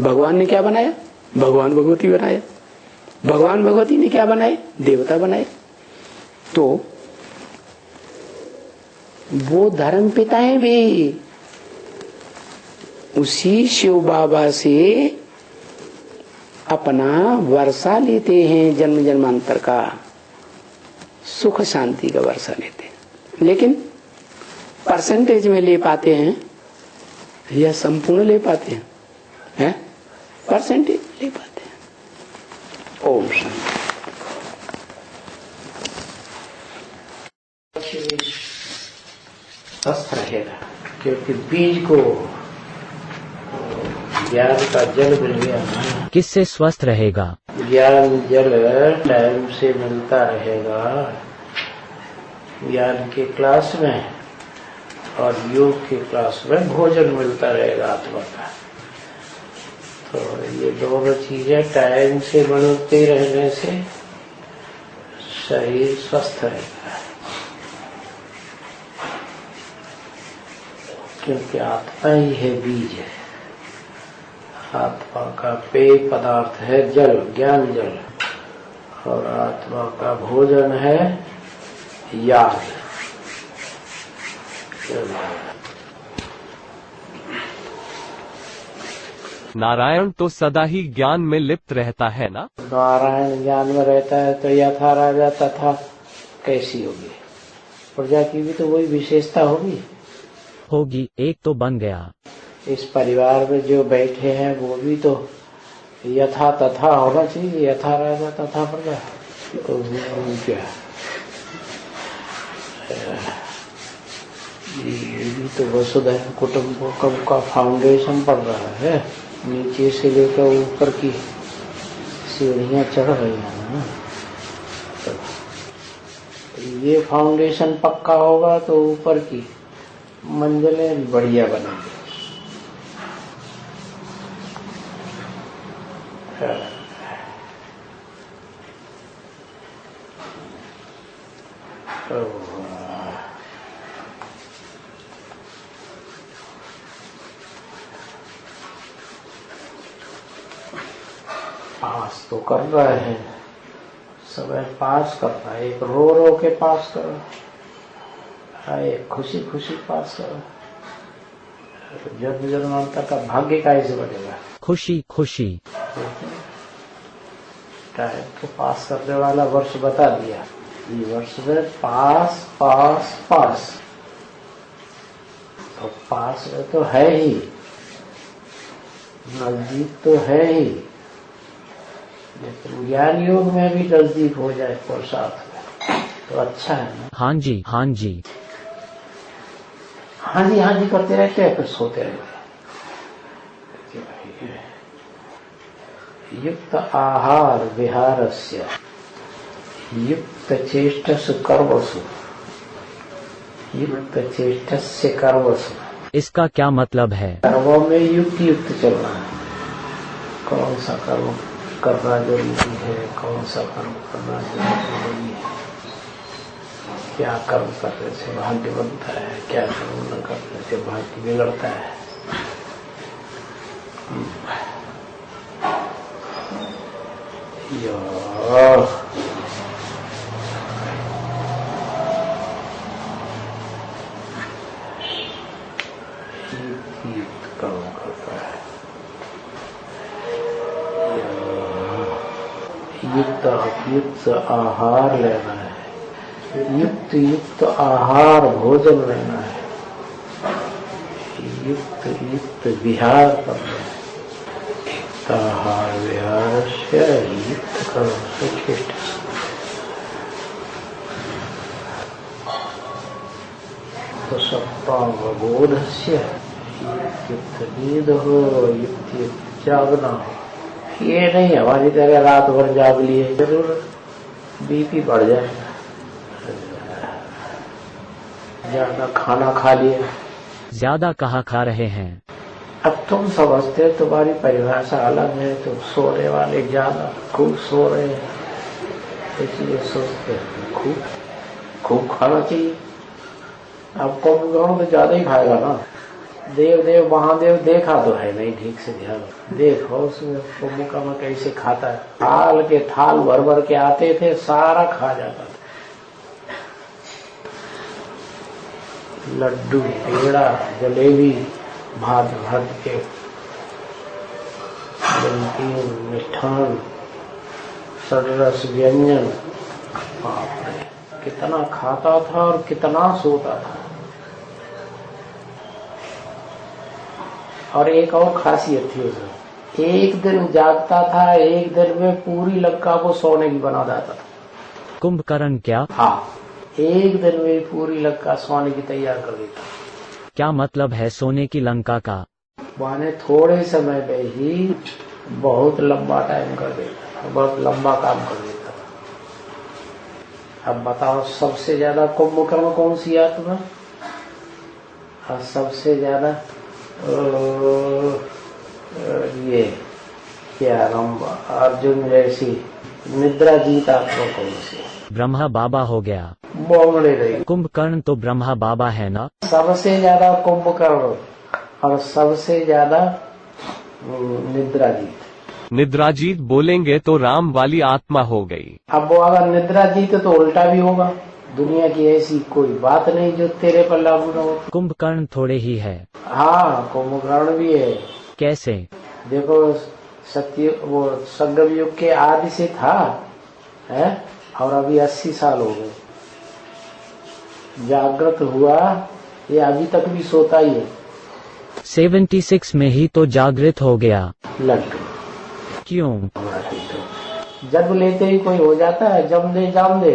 भगवान ने क्या बनाया? भगवान भगवती बनाया। भगवान भगवती ने क्या बनाए? देवता बनाए। तो वो धर्म पिताएं भी उसी शिव बाबा से अपना वर्षा लेते हैं, जन्म जन्मांतर का सुख शांति का वर्षा लेते हैं। लेकिन परसेंटेज में ले पाते हैं या संपूर्ण ले पाते हैं? परसेंटेज ले पाते हैं। ओम शांति। स्वस्थ रहेगा, क्योंकि बीज को ज्ञान का जल मिल गया। किससे स्वस्थ रहेगा? ज्ञान जल टाइम से मिलता रहेगा, ज्ञान के क्लास में और योग के क्लास में भोजन मिलता रहेगा आत्मा का। तो ये दोनों चीजें टाइम से मिलते रहने से शरीर स्वस्थ रहेगा, क्योंकि आत्मा ही है बीज है। आत्मा का पेय पदार्थ है जल, ज्ञान जल, और आत्मा का भोजन है याद। नारायण तो सदा ही ज्ञान में लिप्त रहता है ना? नारायण ज्ञान में रहता है तो यथा राजा तथा कैसी होगी? प्रजा की भी तो वही विशेषता होगी। एक तो बन गया। इस परिवार में जो बैठे हैं वो भी तो यथा तथा होना चाहिए, यथा राजा तथा प्रजा। क्या ये तो वसुधैव कुटुंबकम का फाउंडेशन पड़ रहा है, नीचे से लेकर ऊपर की सीढ़ियां चढ़ रही हैं ना। तो ये फाउंडेशन पक्का होगा तो ऊपर की मंजिलें बढ़िया बनेंगी। पास तो कर रहे हैं, सब पास कर रहा है, एक रो रो के पास कर रहा है, एक खुशी खुशी पास कर रहा है। जन्म जन्मांतर का भाग्य कैसे बनेगा? खुशी खुशी। टाइम तो पास करने वाला वर्ष बता दिया, ये वर्ष में पास पास पास, तो पास में तो है ही, नजदीक तो है ही, लेकिन ज्ञान योग में भी नजदीक हो जाए पुरुषार्थ में तो अच्छा है ना। हाँ जी हाँ जी हाँ जी हाँ जी करते रहते हैं, फिर सोते रहते हैं। युक्त आहार विहारस्य युक्त चेष्टसु कर्मसु युक्त चेष्टस्य कर्मसु। इसका क्या मतलब है? कर्मों में युक्त युक्त चलना है, कौन सा कर्म करना जरूरी है, कौन सा कर्म करना जरूरी है, क्या कर्म करने से भाग्य बनता है, क्या कर्म न करने से भाग्य बिगड़ता है। युक्त कर्म करता है, युक्त युक्त आहार लेना है, युक्त युक्त आहार भोजन लेना है, युक्त युक्त विहार करना है। युक्त आहार विहार से युक्त कर्म से चेष्ट तो सप्तांगबोध से युक्त नींद हो, युक्त युक्त जागना हो। ये नहीं हमारी तरह रात भर जाग लिए, जरूर बीपी बढ़ जाएगा, ज्यादा खाना खा लिए। ज्यादा कहाँ खा रहे हैं? अब तुम समझते, तुम्हारी परिभाषा अलग है, तुम सोने वाले ज्यादा खूब सो रहे हैं, इसलिए सोचते हैं खूब खूब खाना चाहिए। अब कम गणों तो ज्यादा ही खाएगा ना। देव देव महादेव देखा तो है नहीं ठीक से, ध्यान देखो उसमें कुंभका में कैसे खाता है। थाल के थाल भर भर के आते थे, सारा खा जाता था। लड्डू पेड़ा जलेबी भात भात के नमकीन मिष्ठान सररस व्यंजन, बाप रे कितना खाता था और कितना सोता था। और एक और खासियत थी उसमें, एक दिन जागता था, एक दिन में पूरी लंका को सोने की बना देता था। कुंभकर्ण क्या? हाँ, एक दिन में पूरी लंका सोने की तैयार कर देता। क्या मतलब है सोने की लंका का? माने थोड़े समय में ही बहुत लंबा टाइम कर देता, बहुत लंबा काम कर देता। अब बताओ सबसे ज्यादा कुंभकर्ण कौन सी आत्मा? और सबसे ज्यादा ये क्या अर्जुन जैसी निद्रा जीत आत्मा कौन सी? ब्रह्मा बाबा हो गया। बोले रही कुंभकर्ण तो ब्रह्मा बाबा है ना। सबसे ज्यादा कुंभकर्ण और सबसे ज्यादा निद्राजीत। निद्राजीत बोलेंगे तो राम वाली आत्मा हो गई। अब वो अगर निद्राजीत तो उल्टा भी होगा। दुनिया की ऐसी कोई बात नहीं जो तेरे पर लागू न हो। कुंभकर्ण थोड़े ही है। हाँ, कुंभकर्ण भी है। कैसे? देखो सत्य वो संगम युग के आदि से था है, और अभी 80 साल हो गए। जागृत हुआ, ये अभी तक भी सोता ही है। 76 में ही तो जागृत हो गया। लड्डू क्यों? जन्म लेते ही कोई हो जाता है, जम दे जाम दे,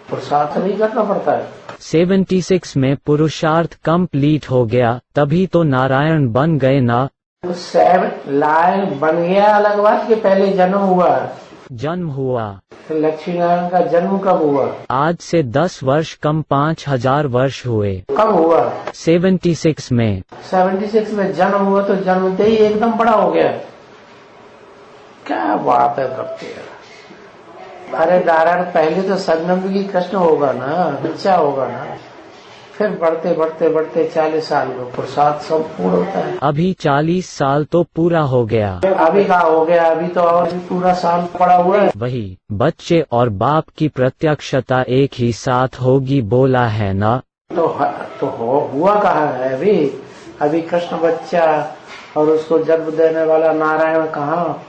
पुरुषार्थ नहीं करना पड़ता है। 76 में पुरुषार्थ कंप्लीट हो गया, तभी तो नारायण बन गए ना। लायन बन गया अलग बात, के पहले जन्म हुआ। जन्म हुआ। लक्ष्मी नारायण का जन्म कब हुआ? आज से 10 वर्ष कम 5000 वर्ष हुए। कब हुआ? 76 में। 76 में जन्म हुआ तो जन्मते ही एकदम बड़ा हो गया। क्या बात है भक्ति। अरे नारायण पहले तो सन्नम की कृष्ण होगा ना, बच्चा होगा ना, फिर बढ़ते बढ़ते बढ़ते 40 साल में पुरुषार्थ सब पूर्ण होता है। अभी 40 साल तो पूरा हो गया। अभी कहाँ हो गया, अभी तो और भी पूरा साल पड़ा हुआ है। वही बच्चे और बाप की प्रत्यक्षता एक ही साथ होगी बोला है ना। तो हुआ कहाँ है अभी कृष्ण बच्चा और उसको जन्म देने वाला नारायण कहाँ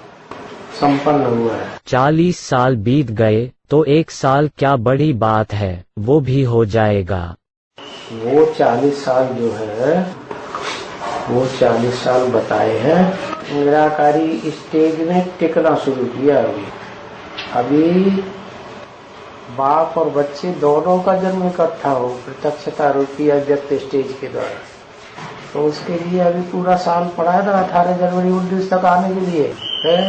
संपन्न हुआ है। 40 साल बीत गए तो 1 साल क्या बड़ी बात है, वो भी हो जाएगा। वो 40 साल जो है, वो 40 साल बताए हैं। निराकारी स्टेज में टिकना शुरू किया। अभी बाप और बच्चे दोनों का जन्म इकट्ठा हो प्रत्यक्षता रूपी अव्यक्त स्टेज के द्वारा, तो उसके लिए अभी पूरा साल पड़ा है ना। 18 जनवरी 19 तक आने के लिए है।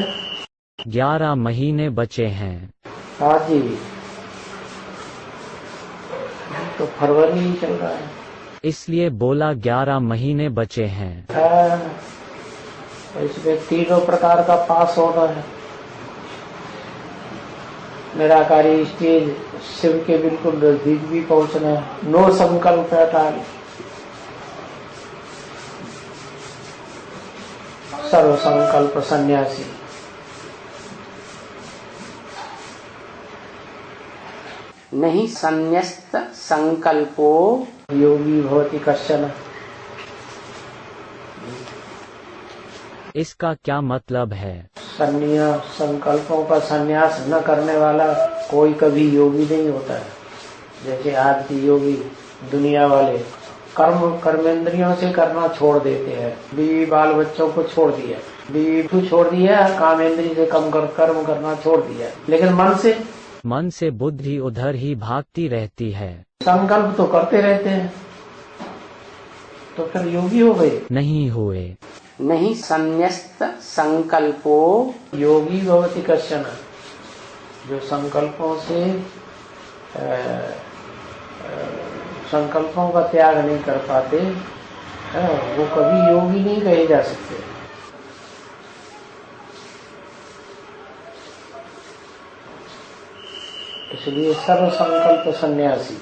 11 महीने बचे हैं। हाँ जी, तो फरवरी ही चल रहा है, इसलिए बोला 11 महीने बचे हैं। इसमें तीनों प्रकार का पास होना है। निराकारी स्टेज शिव के बिल्कुल नजदीक भी पहुंचना है। नो संकल्प अटाल, सर्व संकल्प सन्यासी। नहीं संन्यस्त संकल्पो योगी भवति कश्चन। इसका क्या मतलब है? संन्यास, संकल्पों का संन्यास न करने वाला कोई कभी योगी नहीं होता है। जैसे आज की योगी दुनिया वाले कर्मेंद्रियों से करना छोड़ देते हैं। बीवी बाल बच्चों को छोड़ दिया, बीवी छोड़ दिया, कामेंद्री से कम कर्म करना छोड़ दिया, लेकिन मन से बुद्धि उधर ही भागती रहती है। संकल्प तो करते रहते हैं, तो फिर योगी हो गए? नहीं हुए। नहीं संन्यस्त संकल्पो योगी भवति कश्चन। जो संकल्पों से संकल्पों का त्याग नहीं कर पाते, वो कभी योगी नहीं कहे जा सकते। इसलिए सर्व संकल्प सन्यासी,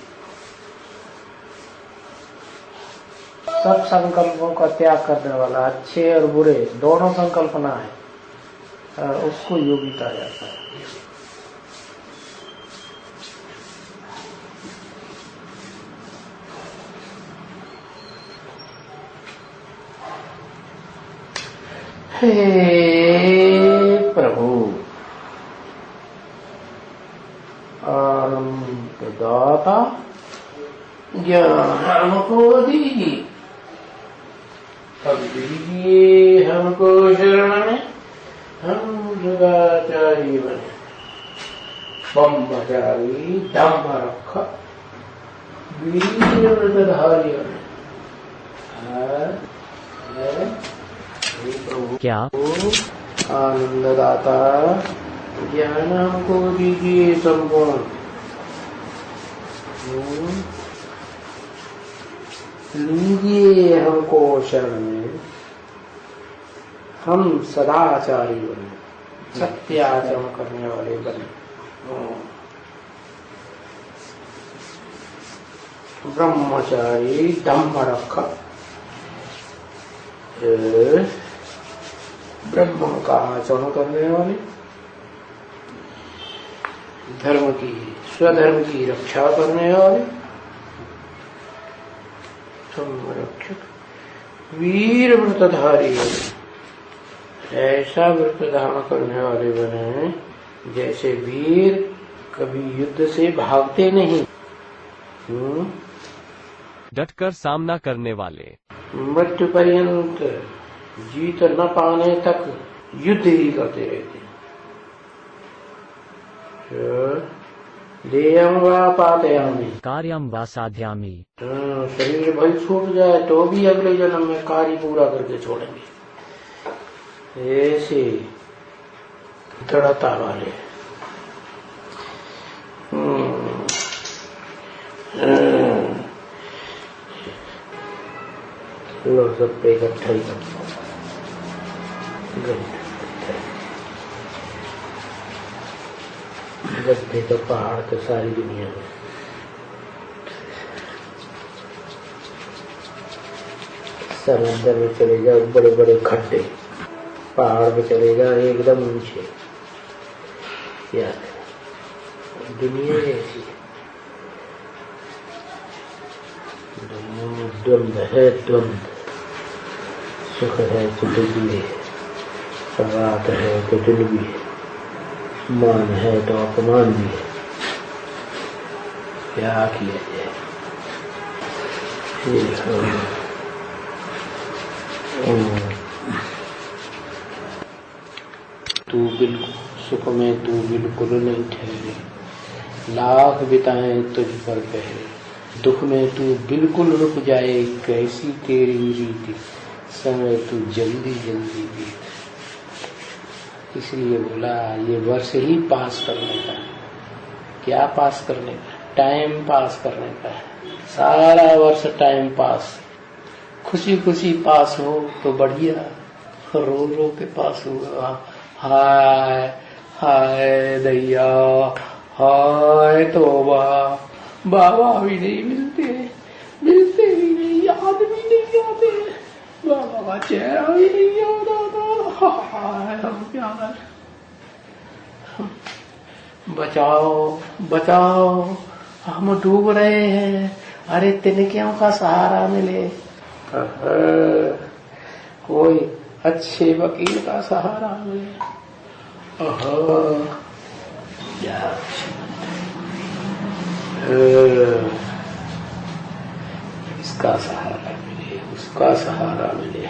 सब संकल्पों का त्याग करने वाला, अच्छे और बुरे दोनों संकल्पना है, उसको योगी कहा जाता है। हे प्रभु, आनंद दाता ज्ञान हमको दीजिए, अब दीजिए हमको शरण में, हम सदाचारी बने, ब्रह्मचारी दम रख वीर व्रतधारी बने। क्या आनंददाता ज्ञान हमको दीजिए संपूर्ण, लीजिए हमको शरण में, हम सदाचारी बने, सत्याचरण करने वाले बने, ब्रह्मचारी दम्भ रख, ब्रह्म का आचरण करने वाले, धर्म की स्वधर्म की रक्षा करने वाले, संरक्षक, वीर व्रतधारी बने। ऐसा व्रत धारण करने वाले बने जैसे वीर कभी युद्ध से भागते नहीं, डटकर सामना करने वाले, मृत्यु पर्यंत जीत न पाने तक युद्ध ही करते रहते हैं। देयं वा पातयामि। कार्यम वा साध्यामि। शरीर भले छूट जाए तो भी अगले जन्म में कार्य पूरा करके छोड़ेंगे। ऐसे दृढ़ता वाले। लो सब पे इकट्ठा ही गड्ढे तो पहाड़ तो सारी दुनिया में। समंदर में चले जाओ, बड़े बड़े खड्डे, पहाड़ पे चले जाओ एकदम ऊंचे। क्या दुनिया ऐसी दुनिया में द्वंद्व है, द्वंद्व। सुख है तो दुख भी है, रात है तो दिन भी है, मान है तो अपमान भी है। क्या किया जाए? तू बिल्कुल सुख में तू बिल्कुल नहीं ठहरे, लाख बिताए तुझ पर पहरे। दुख में तू बिल्कुल रुक जाए, कैसी तेरी रीति, समय तू जल्दी जल्दी बीत। इसलिए बोला ये वर्ष ही पास करने का। क्या पास करने का? टाइम पास करने का है। सारा वर्ष टाइम पास, खुशी खुशी पास हो तो बढ़िया, रो रो के पास होगा। हाय हाय दैया, हाय तौबा, बाबा भी नहीं मिलते, मिलते भी नहीं, याद भी नहीं आते, बाबा का चेहरा भी नहीं याद आता। हाय हम क्या करें? बचाओ बचाओ, हम डूब रहे हैं। अरे तिनकियों का सहारा मिले, कोई अच्छे वकील का सहारा मिले। इसका सहारा मिले, उसका सहारा मिले,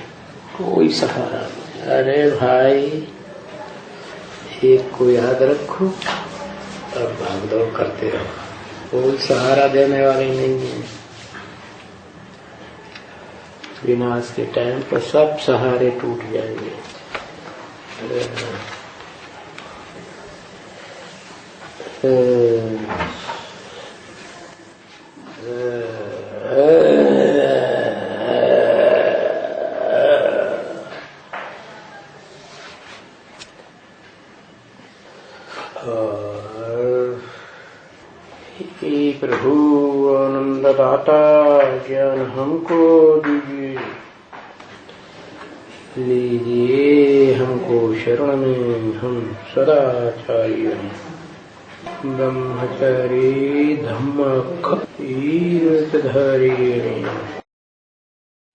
कोई सहारा मिले। अरे भाई एक को याद रखो और भागदौड़ करते रहो, कोई सहारा देने वाले नहीं है। विनाश के टाइम पर सब सहारे टूट जाएंगे। हे प्रभु आनंददाता, ज्ञान हमको दीजिए, लीजिए हमको शरण में, हम सदाचार्य ब्रह्मचारी धम्म तीर्थधारी।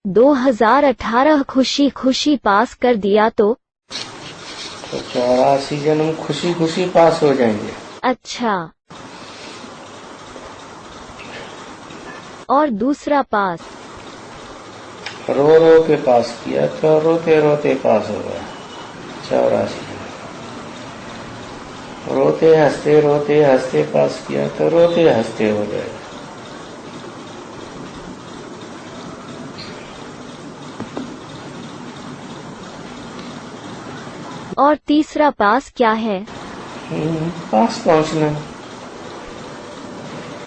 2018 खुशी खुशी पास कर दिया तो 84 जन्म खुशी खुशी पास हो जाएंगे। अच्छा, और दूसरा पास रो रो के पास किया तो रोते रोते पास हो गया 84। रोते हंसते पास किया तो रोते हंसते हो गए। और तीसरा पास क्या है? पास पहुंचना।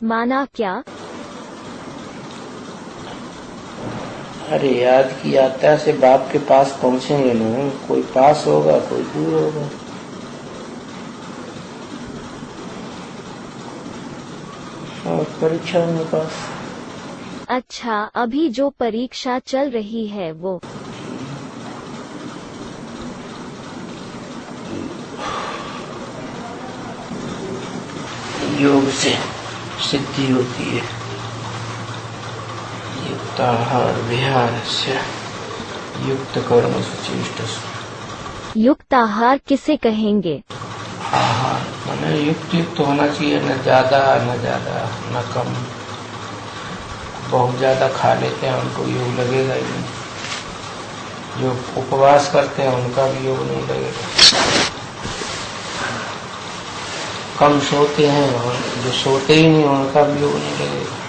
माना क्या? अरे याद की यात्रा से बाप के पास पहुंचेंगे ना, कोई पास होगा कोई दूर होगा। और परीक्षा में पास। अच्छा, अभी जो परीक्षा चल रही है वो योग से सिद्धि होती है। युक्ताहार विहारस्य युक्त कर्म सुचेष्टसु। युक्ताहार किसे कहेंगे? आहार माने युक्त युक्त होना चाहिए, न ज्यादा न कम। बहुत ज्यादा खा लेते हैं उनको योग लगेगा ही नहीं। जो उपवास करते हैं उनका भी योग नहीं लगेगा। कम सोते हैं और जो सोते ही नहीं उनका भी होने लगेगा।